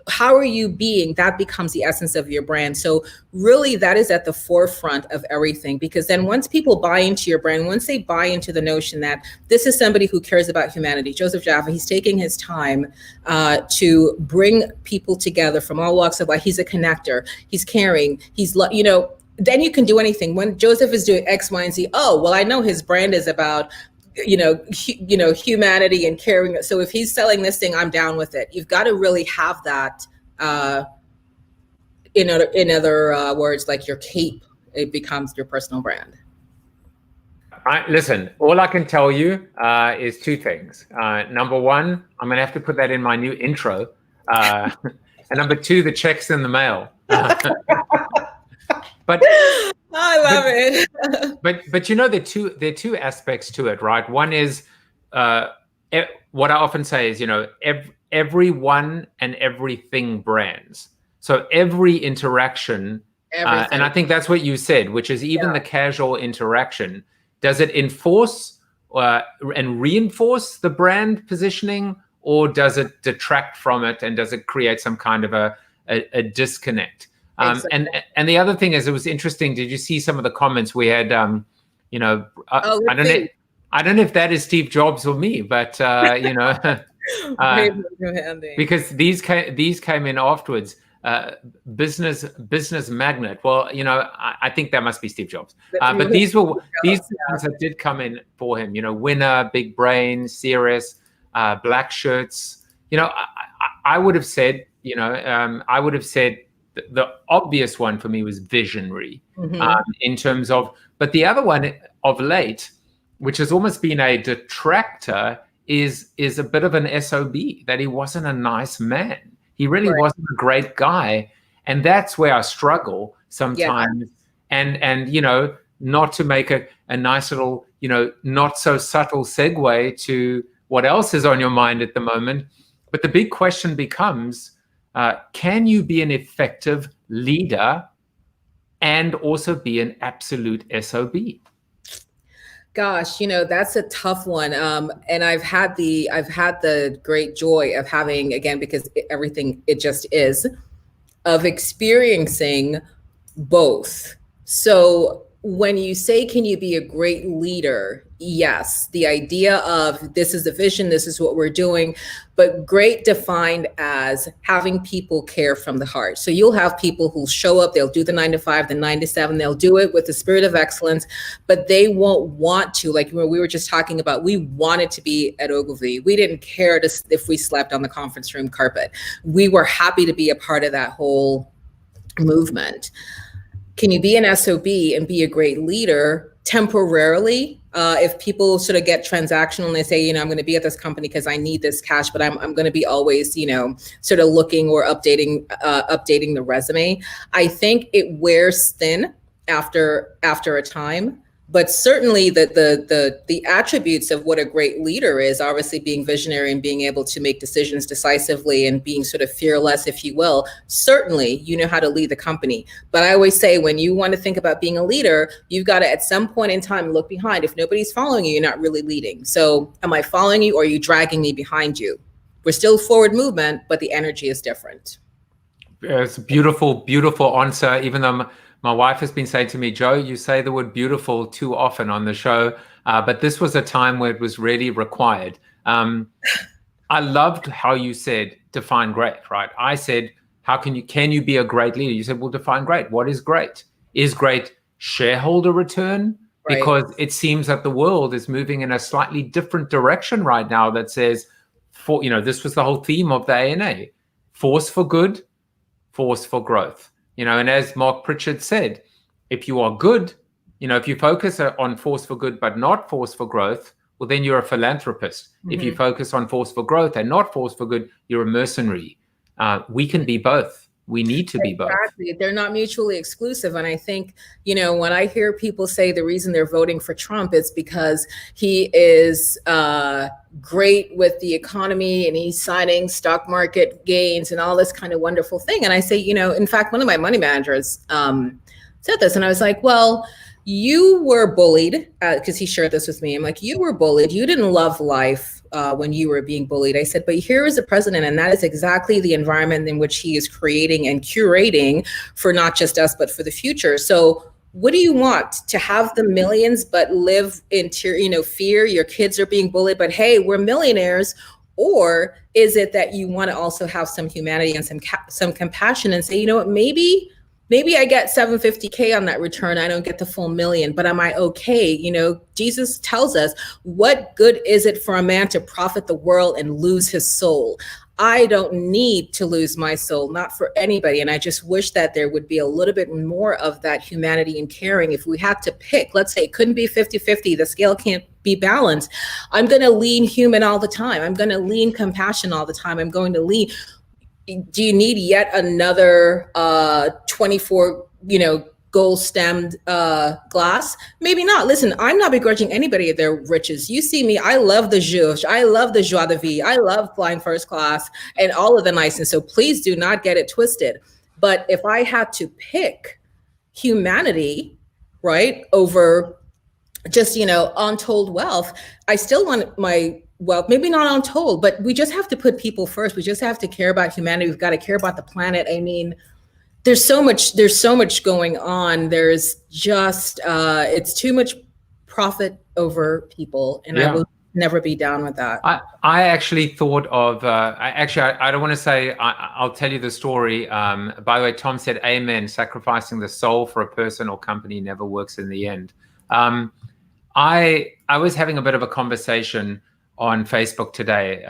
How are you being? That becomes the essence of your brand. So really that is at the forefront of everything, because then once people buy into your brand, once they buy into the notion that this is somebody who cares about humanity, Joseph Jaffe, he's taking his time to bring people together from all walks of life. He's a connector. He's caring. He's, then you can do anything. When Joseph is doing X, Y, and Z, oh, well, I know his brand is about humanity and caring. So if he's selling this thing, I'm down with it. You've got to really have that. In other words, like your cape, it becomes your personal brand. Listen, all I can tell you is two things. Number one, I'm going to have to put that in my new intro. And number two, the check's in the mail. But I love it. but there are two aspects to it, right? One is what I often say is, everyone and everything brands. So every interaction, and I think that's what you said, which is even the casual interaction, does it enforce and reinforce the brand positioning, or does it detract from it, and does it create some kind of a disconnect? And the other thing is, it was interesting. Did you see some of the comments we had? I don't know if that is Steve Jobs or me, but because these came in afterwards. Business magnet. Well, I think that must be Steve Jobs. But these were things that did come in for him. Winner, big brain, serious, black shirts. I would have said, the obvious one for me was visionary, in terms of. But the other one of late, which has almost been a detractor, is a bit of an SOB, that he wasn't a nice man. He really wasn't a great guy. And that's where I struggle sometimes. Yeah. And not to make a nice little, not so subtle segue to what else is on your mind at the moment. But the big question becomes, can you be an effective leader and also be an absolute SOB? Gosh, that's a tough one. And I've had the great joy of having, again, because it just is, of experiencing both. So when you say, can you be a great leader? Yes, the idea of this is the vision, this is what we're doing, but great defined as having people care from the heart. So you'll have people who show up, they'll do the 9 to 5, the 9 to 7, they'll do it with the spirit of excellence, but they won't want to, like when we were just talking about, we wanted to be at Ogilvy. We didn't care if we slept on the conference room carpet. We were happy to be a part of that whole movement. Can you be an SOB and be a great leader temporarily? If people sort of get transactional and they say, I'm going to be at this company because I need this cash, but I'm going to be always, sort of looking or updating the resume. I think it wears thin after a time. But certainly the attributes of what a great leader is, obviously being visionary and being able to make decisions decisively and being sort of fearless, if you will, certainly you know how to lead the company. But I always say, when you want to think about being a leader, you've got to at some point in time look behind. If nobody's following you, you're not really leading. So am I following you or are you dragging me behind you? We're still forward movement, but the energy is different. It's a beautiful, beautiful answer, even though my wife has been saying to me, Joe, you say the word beautiful too often on the show, but this was a time where it was really required. I loved how you said define great, right? I said, can you be a great leader? You said, well, define great. What is great? Is great shareholder return? Right. Because it seems that the world is moving in a slightly different direction right now that says, this was the whole theme of the ANA, force for good, force for growth. And as Mark Pritchard said, if you are good, if you focus on force for good but not force for growth, well, then you're a philanthropist. Mm-hmm. If you focus on force for growth and not force for good, you're a mercenary. We can be both. We need to be both. Exactly. They're not mutually exclusive. And I think, when I hear people say the reason they're voting for Trump is because he is great with the economy and he's signing stock market gains and all this kind of wonderful thing. And I say, in fact, one of my money managers said this, and I was like, well, you were bullied, because he shared this with me. I'm like, you were bullied. You didn't love life when you were being bullied. I said, but here is a president, and that is exactly the environment in which he is creating and curating for not just us, but for the future. So what do you want? To have the millions, but live in fear? Your kids are being bullied, but hey, we're millionaires. Or is it that you want to also have some humanity and some compassion and say, you know what, maybe I get $750K on that return. I don't get the full $1 million, but am I okay? Jesus tells us, what good is it for a man to profit the world and lose his soul? I don't need to lose my soul, not for anybody. And I just wish that there would be a little bit more of that humanity and caring. If we had to pick, let's say it couldn't be 50-50, the scale can't be balanced. I'm going to lean human all the time. I'm going to lean compassion all the time. I'm going to lean. Do you need yet another 24, gold-stemmed glass? Maybe not. Listen, I'm not begrudging anybody their riches. You see me, I love the zhuzh, I love the joie de vivre, I love flying first class and all of the niceness. So please do not get it twisted. But if I had to pick humanity, right, over just, untold wealth, I still want my wealth, maybe not untold, but we just have to put people first. We just have to care about humanity. We've got to care about the planet. I mean, there's so much going on. There's just it's too much profit over people, and I will never be down with that. I actually thought of I don't want to say, I'll tell you the story. By the way, Tom said amen. Sacrificing the soul for a person or company never works in the end. I was having a bit of a conversation on Facebook today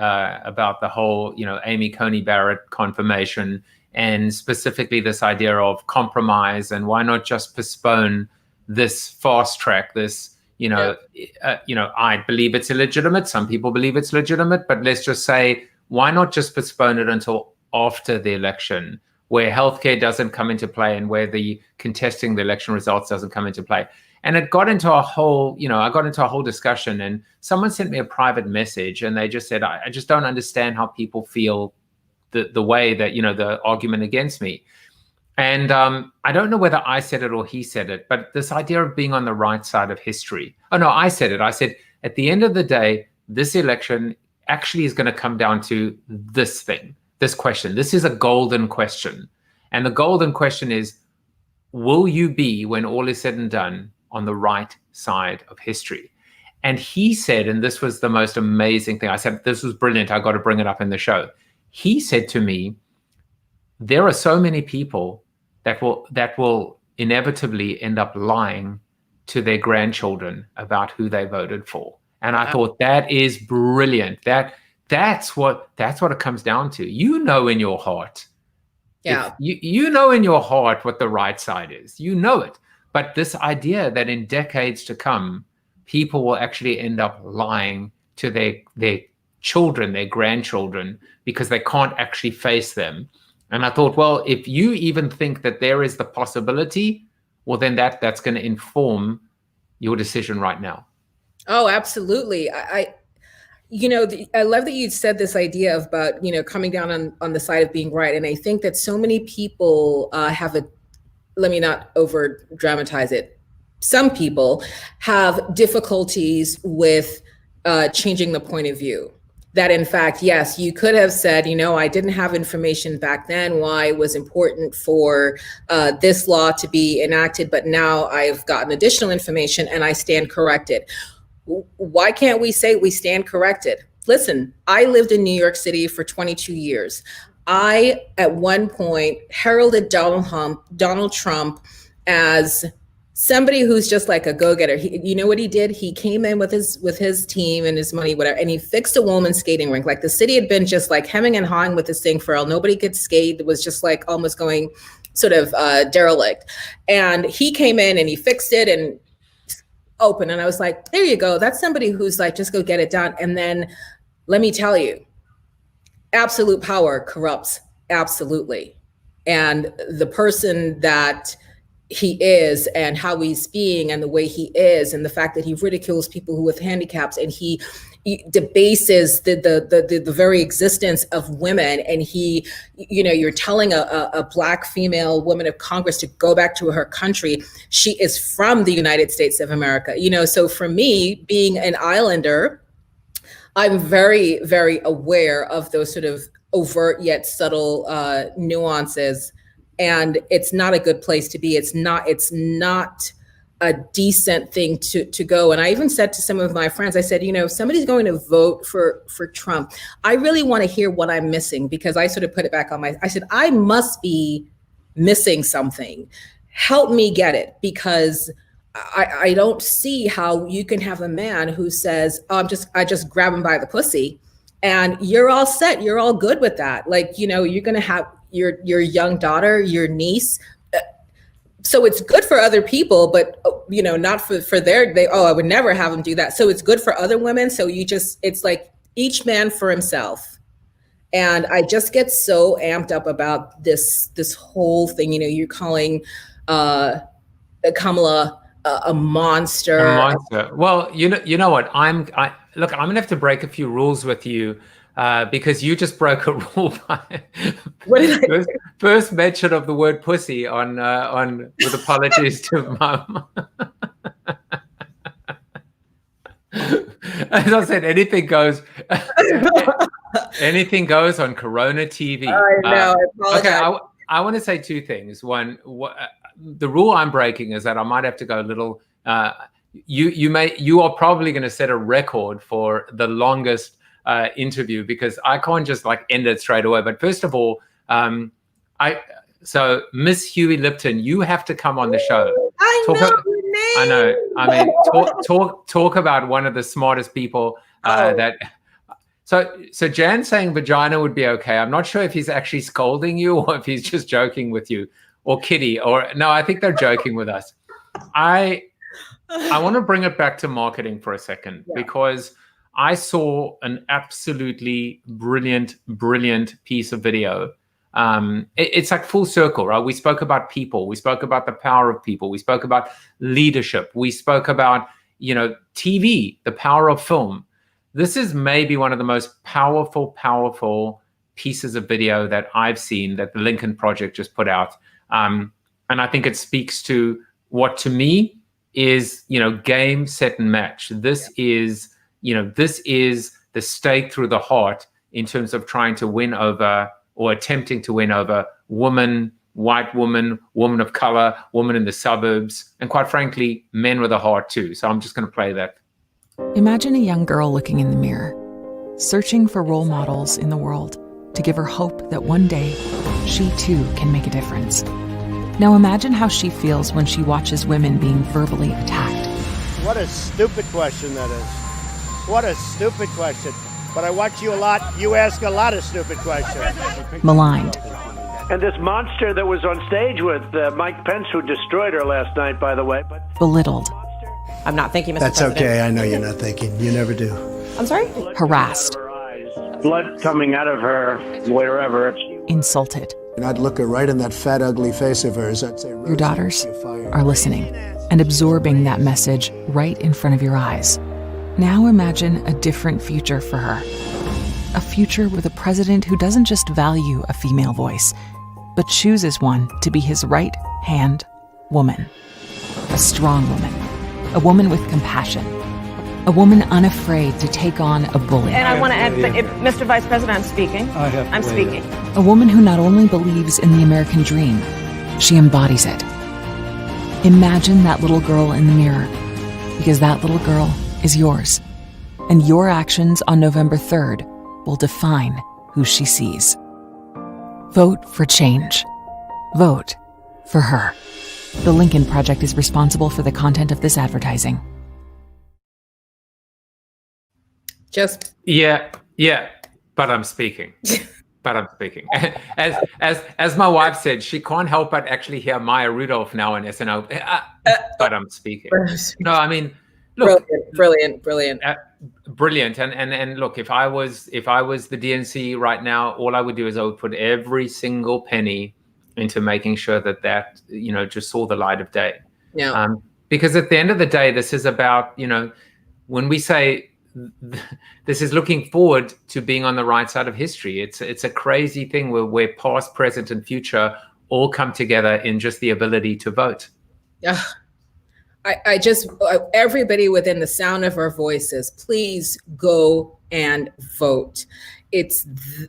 about the whole, Amy Coney Barrett confirmation, and specifically this idea of compromise, and why not just postpone this fast track, this, I believe it's illegitimate. Some people believe it's legitimate, but let's just say, why not just postpone it until after the election, where healthcare doesn't come into play and where the contesting the election results doesn't come into play. And it got into a whole, I got into a whole discussion, and someone sent me a private message, and they just said, I just don't understand how people feel the way that, the argument against me. And I don't know whether I said it or he said it, but this idea of being on the right side of history. Oh, no, I said it. I said, at the end of the day, this election actually is going to come down to this thing, this question. This is a golden question. And the golden question is, will you be, when all is said and done, on the right side of history? And he said, and this was the most amazing thing. I said, this was brilliant. I got to bring it up in the show. He said to me, there are so many people that will inevitably end up lying to their grandchildren about who they voted for. And I thought, that is brilliant. That's what it comes down to. In your heart. Yeah. You know in your heart what the right side is. You know it. But this idea that in decades to come, people will actually end up lying to their children, their grandchildren, because they can't actually face them. And I thought, well, if you even think that there is the possibility, well, then that's going to inform your decision right now. Oh, absolutely. I love that you said this idea about, coming down on the side of being right. And I think that so many people let me not over dramatize it. Some people have difficulties with changing the point of view. That in fact, yes, you could have said, I didn't have information back then why it was important for this law to be enacted, but now I've gotten additional information and I stand corrected. Why can't we say we stand corrected? Listen, I lived in New York City for 22 years. I, at one point, heralded Donald Trump as somebody who's just like a go-getter. You know what he did? He came in with his team and his money, whatever, and he fixed a woman's skating rink. Like, the city had been just like hemming and hawing with this thing for nobody could skate. It was just like almost going sort of derelict. And he came in and he fixed it and open. And I was like, there you go. That's somebody who's like, just go get it done. And then let me tell you, absolute power corrupts absolutely. And the person that he is and how he's being and the way he is and the fact that he ridicules people who with handicaps and he debases the very existence of women. And you're telling a Black female woman of Congress to go back to her country. She is from the United States of America. So for me, being an islander, I'm very, very aware of those sort of overt yet subtle nuances. And it's not a good place to be. It's not a decent thing to go. And I even said to some of my friends, I said, if somebody's going to vote for Trump, I really want to hear what I'm missing, because I sort of put it back on I said, I must be missing something. Help me get it, because I don't see how you can have a man who says, oh, I just grab him by the pussy and you're all set. You're all good with that. Like, you're going to have your young daughter, your niece. So it's good for other people, but not for I would never have them do that. So it's good for other women. So it's like each man for himself. And I just get so amped up about this whole thing. You're calling Kamala a monster. A monster. Well, you know what? Look, I'm gonna have to break a few rules with you. Because you just broke a rule by first mention of the word pussy on with apologies to Mum. As I said, anything goes. Anything goes on Corona TV. I know. I apologize. Okay, I want to say two things. One, the rule I'm breaking is that I might have to go a little. You are probably going to set a record for the longest interview, because I can't just like end it straight away. But first of all, so Miss Huey Lipton, you have to come on the show. I know. I mean, talk about one of the smartest people that. So Jan saying vagina would be okay. I'm not sure if he's actually scolding you or if he's just joking with you, or Kitty, or no, I think they're joking with us. I want to bring it back to marketing for a second, because I saw an absolutely brilliant piece of video. It's like full circle, right? We spoke about people. We spoke about the power of people. We spoke about leadership. We spoke about, TV, the power of film. This is maybe one of the most powerful pieces of video that I've seen that the Lincoln Project just put out. And I think it speaks to what to me is, game, set, and match. This is the stake through the heart in terms of trying to win over, or attempting to win over, woman, white woman, woman of color, woman in the suburbs, and quite frankly, men with a heart too. So I'm just going to play that. Imagine a young girl looking in the mirror, searching for role models in the world to give her hope that one day she too can make a difference. Now imagine how she feels when she watches women being verbally attacked. What a stupid question that is. What a stupid question. But I watch you a lot. You ask a lot of stupid questions. Maligned. And this monster that was on stage with Mike Pence, who destroyed her last night, by the way. Belittled. I'm not thinking, Mr. That's President. okay. I know you're not thinking. You never do. I'm sorry? Harassed. Blood coming out of her, wherever. Insulted. And I'd look her right in that fat, ugly face of hers. I'd say, your daughters are listening and absorbing that message right in front of your eyes. Now imagine a different future for her. A future with a president who doesn't just value a female voice, but chooses one to be his right-hand woman. A strong woman. A woman with compassion. A woman unafraid to take on a bully. And I want to add, Mr. Vice President, I'm speaking. I'm speaking. A woman who not only believes in the American dream, she embodies it. Imagine that little girl in the mirror, because that little girl is yours. And your actions on November 3rd will define who she sees. Vote for change. Vote for her. The Lincoln Project is responsible for the content of this advertising. But I'm speaking. As my wife said, she can't help but actually hear Maya Rudolph now in SNL. But I'm speaking. No, I mean, look, brilliant. Brilliant. And look, if I was the DNC right now, all I would do is I would put every single penny into making sure that just saw the light of day. Yeah. Because at the end of the day, this is about, when we say this is looking forward to being on the right side of history. It's a crazy thing where past, present, and future all come together in just the ability to vote. Yeah. I just, everybody within the sound of our voices, please go and vote. It's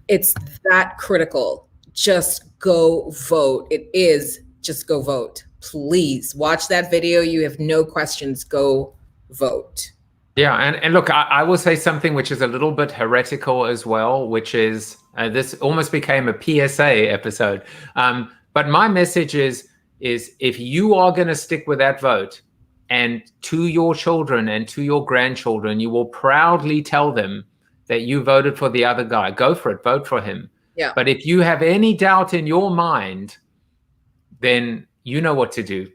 that critical. Just go vote. It is just go vote. Please watch that video. You have no questions. Go vote. Yeah, and look, I will say something which is a little bit heretical as well, which is this almost became a PSA episode. But my message is if you are going to stick with that vote, and to your children and to your grandchildren, you will proudly tell them that you voted for the other guy. Go for it. Vote for him. Yeah. But if you have any doubt in your mind, then you know what to do.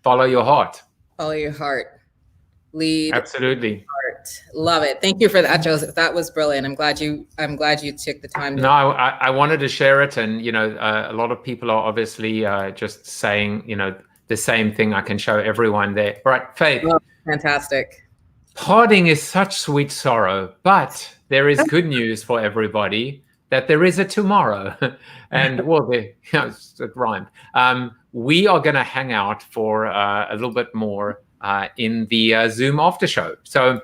Follow your heart. Follow your heart. Lead. Absolutely. Heart. Love it. Thank you for that, Joseph. That was brilliant. I'm glad you took the time. No, I wanted to share it, and a lot of people are obviously just saying the same thing. I can show everyone there. All right, Faith. Oh, fantastic. Parting is such sweet sorrow, but there is good news for everybody that there is a tomorrow. And it rhymed. We are going to hang out for a little bit more in the Zoom after show. So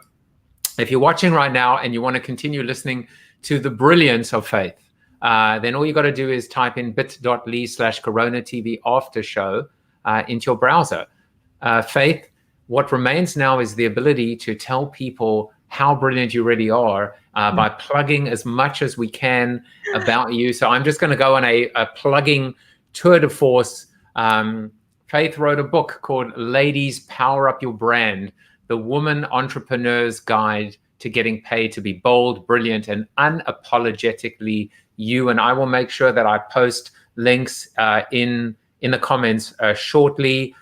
if you're watching right now and you want to continue listening to the brilliance of Faith, then all you got to do is type in bit.ly/CoronaTV aftershow into your browser. Faith, what remains now is the ability to tell people how brilliant you really are by plugging as much as we can about you. So I'm just going to go on a plugging tour de force. Faith wrote a book called Ladies Power Up Your Brand, the Woman Entrepreneur's Guide to Getting Paid to Be Bold, Brilliant, and Unapologetically You. And I will make sure that I post links in the comments shortly.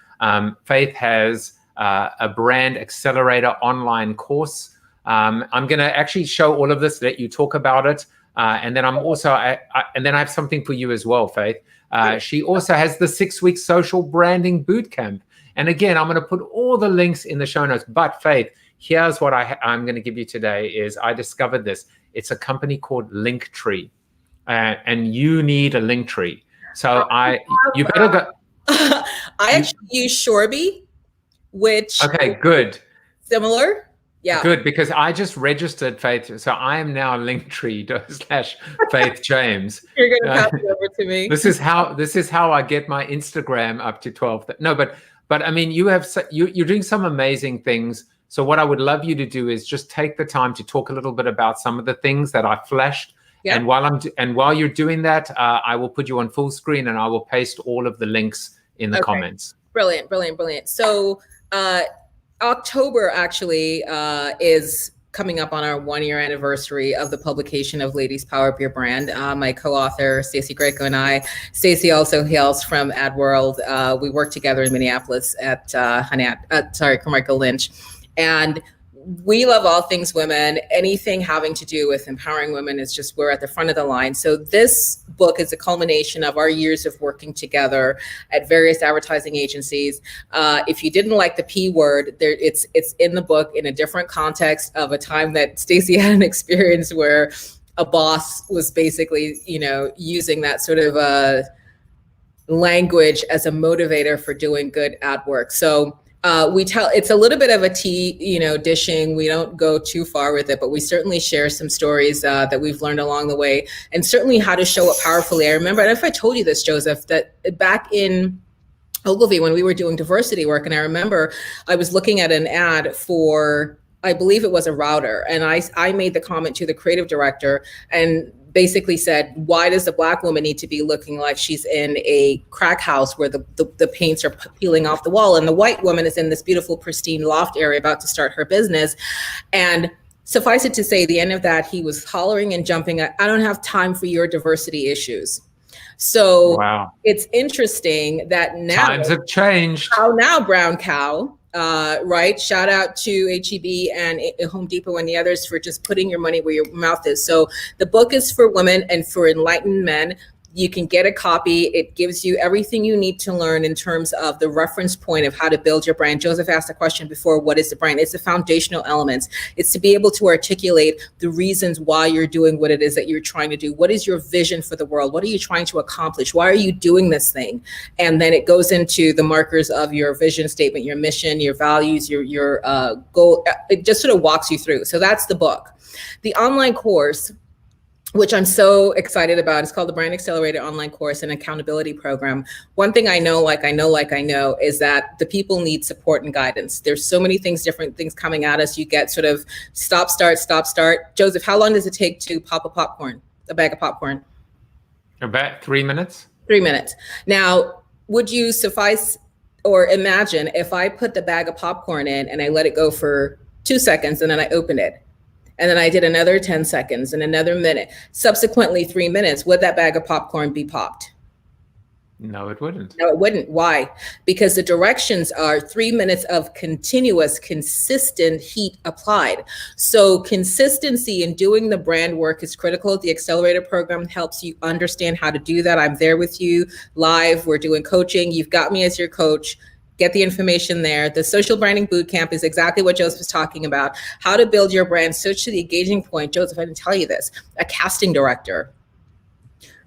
Faith has a brand accelerator online course. I'm going to actually show all of this, let you talk about it. And then I'm also, and then I have something for you as well, Faith. She also has the 6-week social branding bootcamp. And again, I'm going to put all the links in the show notes. But Faith, here's what I'm going to give you today is I discovered this. It's a company called Linktree. And you need a Linktree. So you better go. I actually use Shorby, which okay, good. Similar. Yeah. Good, because I just registered Faith. So I am now Linktree.com/Faith James. You're going to pass it over to me. This is how I get my Instagram up to 12. No, but I mean, you're doing some amazing things. So what I would love you to do is just take the time to talk a little bit about some of the things that I flashed. Yeah. And while you're doing that, I will put you on full screen and I will paste all of the links in the comments. Brilliant, brilliant, brilliant. So October actually is coming up on our 1-year anniversary of the publication of Ladies Power Up Your Brand. My co-author, Stacey Greco, and I. Stacey also hails from AdWorld. We worked together in Minneapolis at Carmichael Lynch. And we love all things women. Anything having to do with empowering women is just, we're at the front of the line. So this book is a culmination of our years of working together at various advertising agencies. If you didn't like the P word, it's in the book in a different context of a time that Stacey had an experience where a boss was basically, using that sort of language as a motivator for doing good ad work. So it's a little bit of a tea, dishing. We don't go too far with it, but we certainly share some stories that we've learned along the way, and certainly how to show up powerfully. I remember, I don't know if I told you this, Joseph, that back in Ogilvy when we were doing diversity work, and I remember I was looking at an ad for, I believe it was a router, and I made the comment to the creative director and basically said, why does the Black woman need to be looking like she's in a crack house where the paints are peeling off the wall, and the white woman is in this beautiful, pristine loft area about to start her business? And suffice it to say, at the end of that, he was hollering and jumping, I don't have time for your diversity issues. So wow. It's interesting that now times have changed. How now, brown cow? Right. Shout out to HEB and Home Depot and the others for just putting your money where your mouth is. So the book is for women and for enlightened men. You can get a copy. It gives you everything you need to learn in terms of the reference point of how to build your brand. Joseph asked the question before, what is the brand? It's the foundational elements. It's to be able to articulate the reasons why you're doing what it is that you're trying to do. What is your vision for the world? What are you trying to accomplish? Why are you doing this thing? And then it goes into the markers of your vision statement, your mission, your values, your goal. It just sort of walks you through. So that's the book. The online course, which I'm so excited about, it's called the Brand Accelerator Online Course and Accountability Program. One thing I know, is that the people need support and guidance. There's so many things, different things coming at us. You get sort of stop, start. Joseph, how long does it take to pop a bag of popcorn? About 3 minutes. 3 minutes. Now, would you suffice or imagine if I put the bag of popcorn in and I let it go for 2 seconds and then I opened it? And then I did another 10 seconds and another minute. Subsequently, 3 minutes, would that bag of popcorn be popped? No, it wouldn't. No, it wouldn't. Why? Because the directions are 3 minutes of continuous, consistent heat applied. So consistency in doing the brand work is critical. The Accelerator program helps you understand how to do that. I'm there with you live. We're doing coaching. You've got me as your coach. Get the information there. The social branding bootcamp is exactly what Joseph was talking about. How to build your brand. Switch to the engaging point. Joseph, I didn't tell you this. A casting director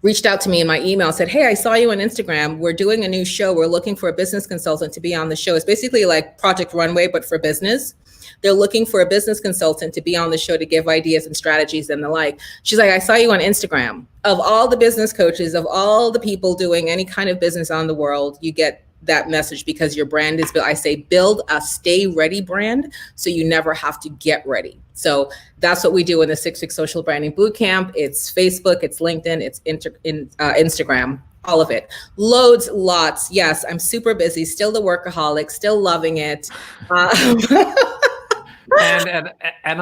reached out to me in my email, said, hey, I saw you on Instagram. We're doing a new show. We're looking for a business consultant to be on the show. It's basically like Project Runway, but for business. They're looking for a business consultant to be on the show to give ideas and strategies and the like. She's like, I saw you on Instagram. Of all the business coaches, of all the people doing any kind of business on the world, you get that message because your brand is built. I say build a stay ready brand so you never have to get ready. So that's what we do in the 6-week social branding bootcamp. It's Facebook, it's LinkedIn, it's Instagram, all of it. Loads, lots. Yes, I'm super busy, still the workaholic, still loving it. And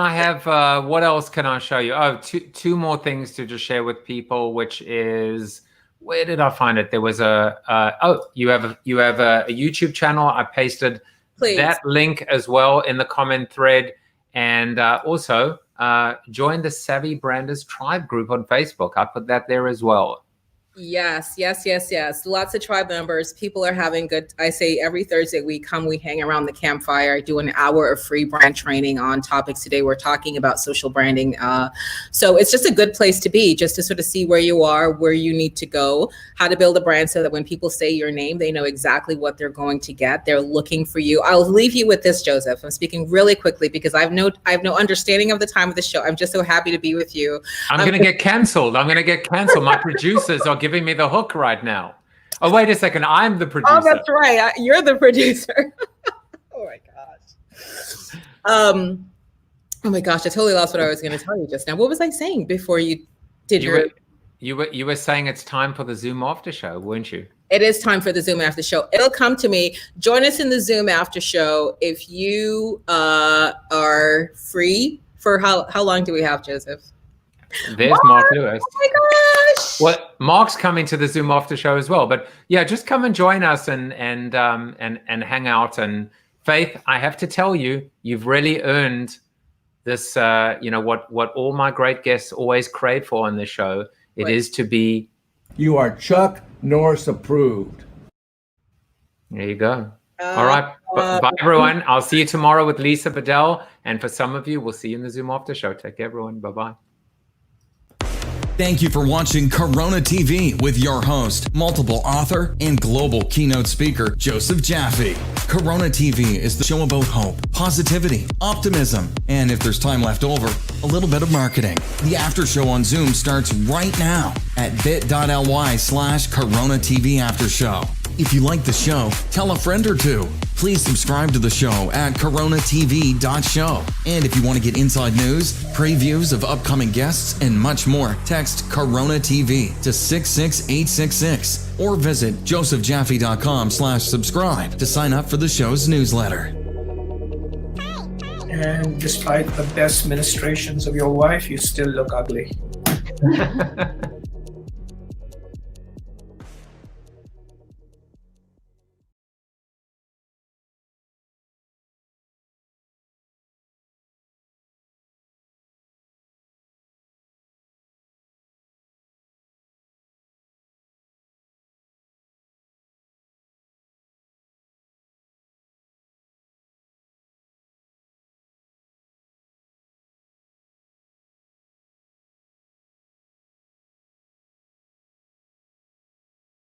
I have, what else can I show you? Oh, two more things to just share with people, which is, where did I find it? There was you have a YouTube channel. I pasted that link as well in the comment thread. And also join the Savvy Branders Tribe group on Facebook. I put that there as well. Yes. Lots of tribe members. People are having good. I say every Thursday we hang around the campfire, do an hour of free brand training on topics. Today we're talking about social branding. So it's just a good place to be, just to sort of see where you are, where you need to go, how to build a brand so that when people say your name, they know exactly what they're going to get. They're looking for you. I'll leave you with this, Joseph. I'm speaking really quickly because I have no understanding of the time of the show. I'm just so happy to be with you. I'm going to get canceled. My producers are giving me the hook right now. Oh, wait a second. I'm the producer. Oh, that's right. You're the producer. Oh my gosh. Oh my gosh. I totally lost what I was going to tell you just now. What was I saying before you did you were saying it's time for the Zoom after show, weren't you? It is time for the Zoom after show. It'll come to me. Join us in the Zoom after show. If you are free for how long do we have, Joseph? There's Mark Lewis. Oh my gosh! Well, Mark's coming to the Zoom after show as well. But yeah, just come and join us and hang out. And Faith, I have to tell you, you've really earned this. What all my great guests always crave for on this show. It is to be. You are Chuck Norris approved. There you go. All right. Bye, everyone. I'll see you tomorrow with Lisa Bedell. And for some of you, we'll see you in the Zoom after show. Take care, everyone. Bye-bye. Thank you for watching Corona TV with your host, multiple author and global keynote speaker, Joseph Jaffe. Corona TV is the show about hope, positivity, optimism, and if there's time left over, a little bit of marketing. The after show on Zoom starts right now at bit.ly/Corona TV After Show. If you like the show, tell a friend or two. Please subscribe to the show at CoronaTV.show. And if you want to get inside news, previews of upcoming guests, and much more, text Corona TV to 66866 or visit josephjaffe.com/subscribe to sign up for the show's newsletter. And despite the best ministrations of your wife, you still look ugly.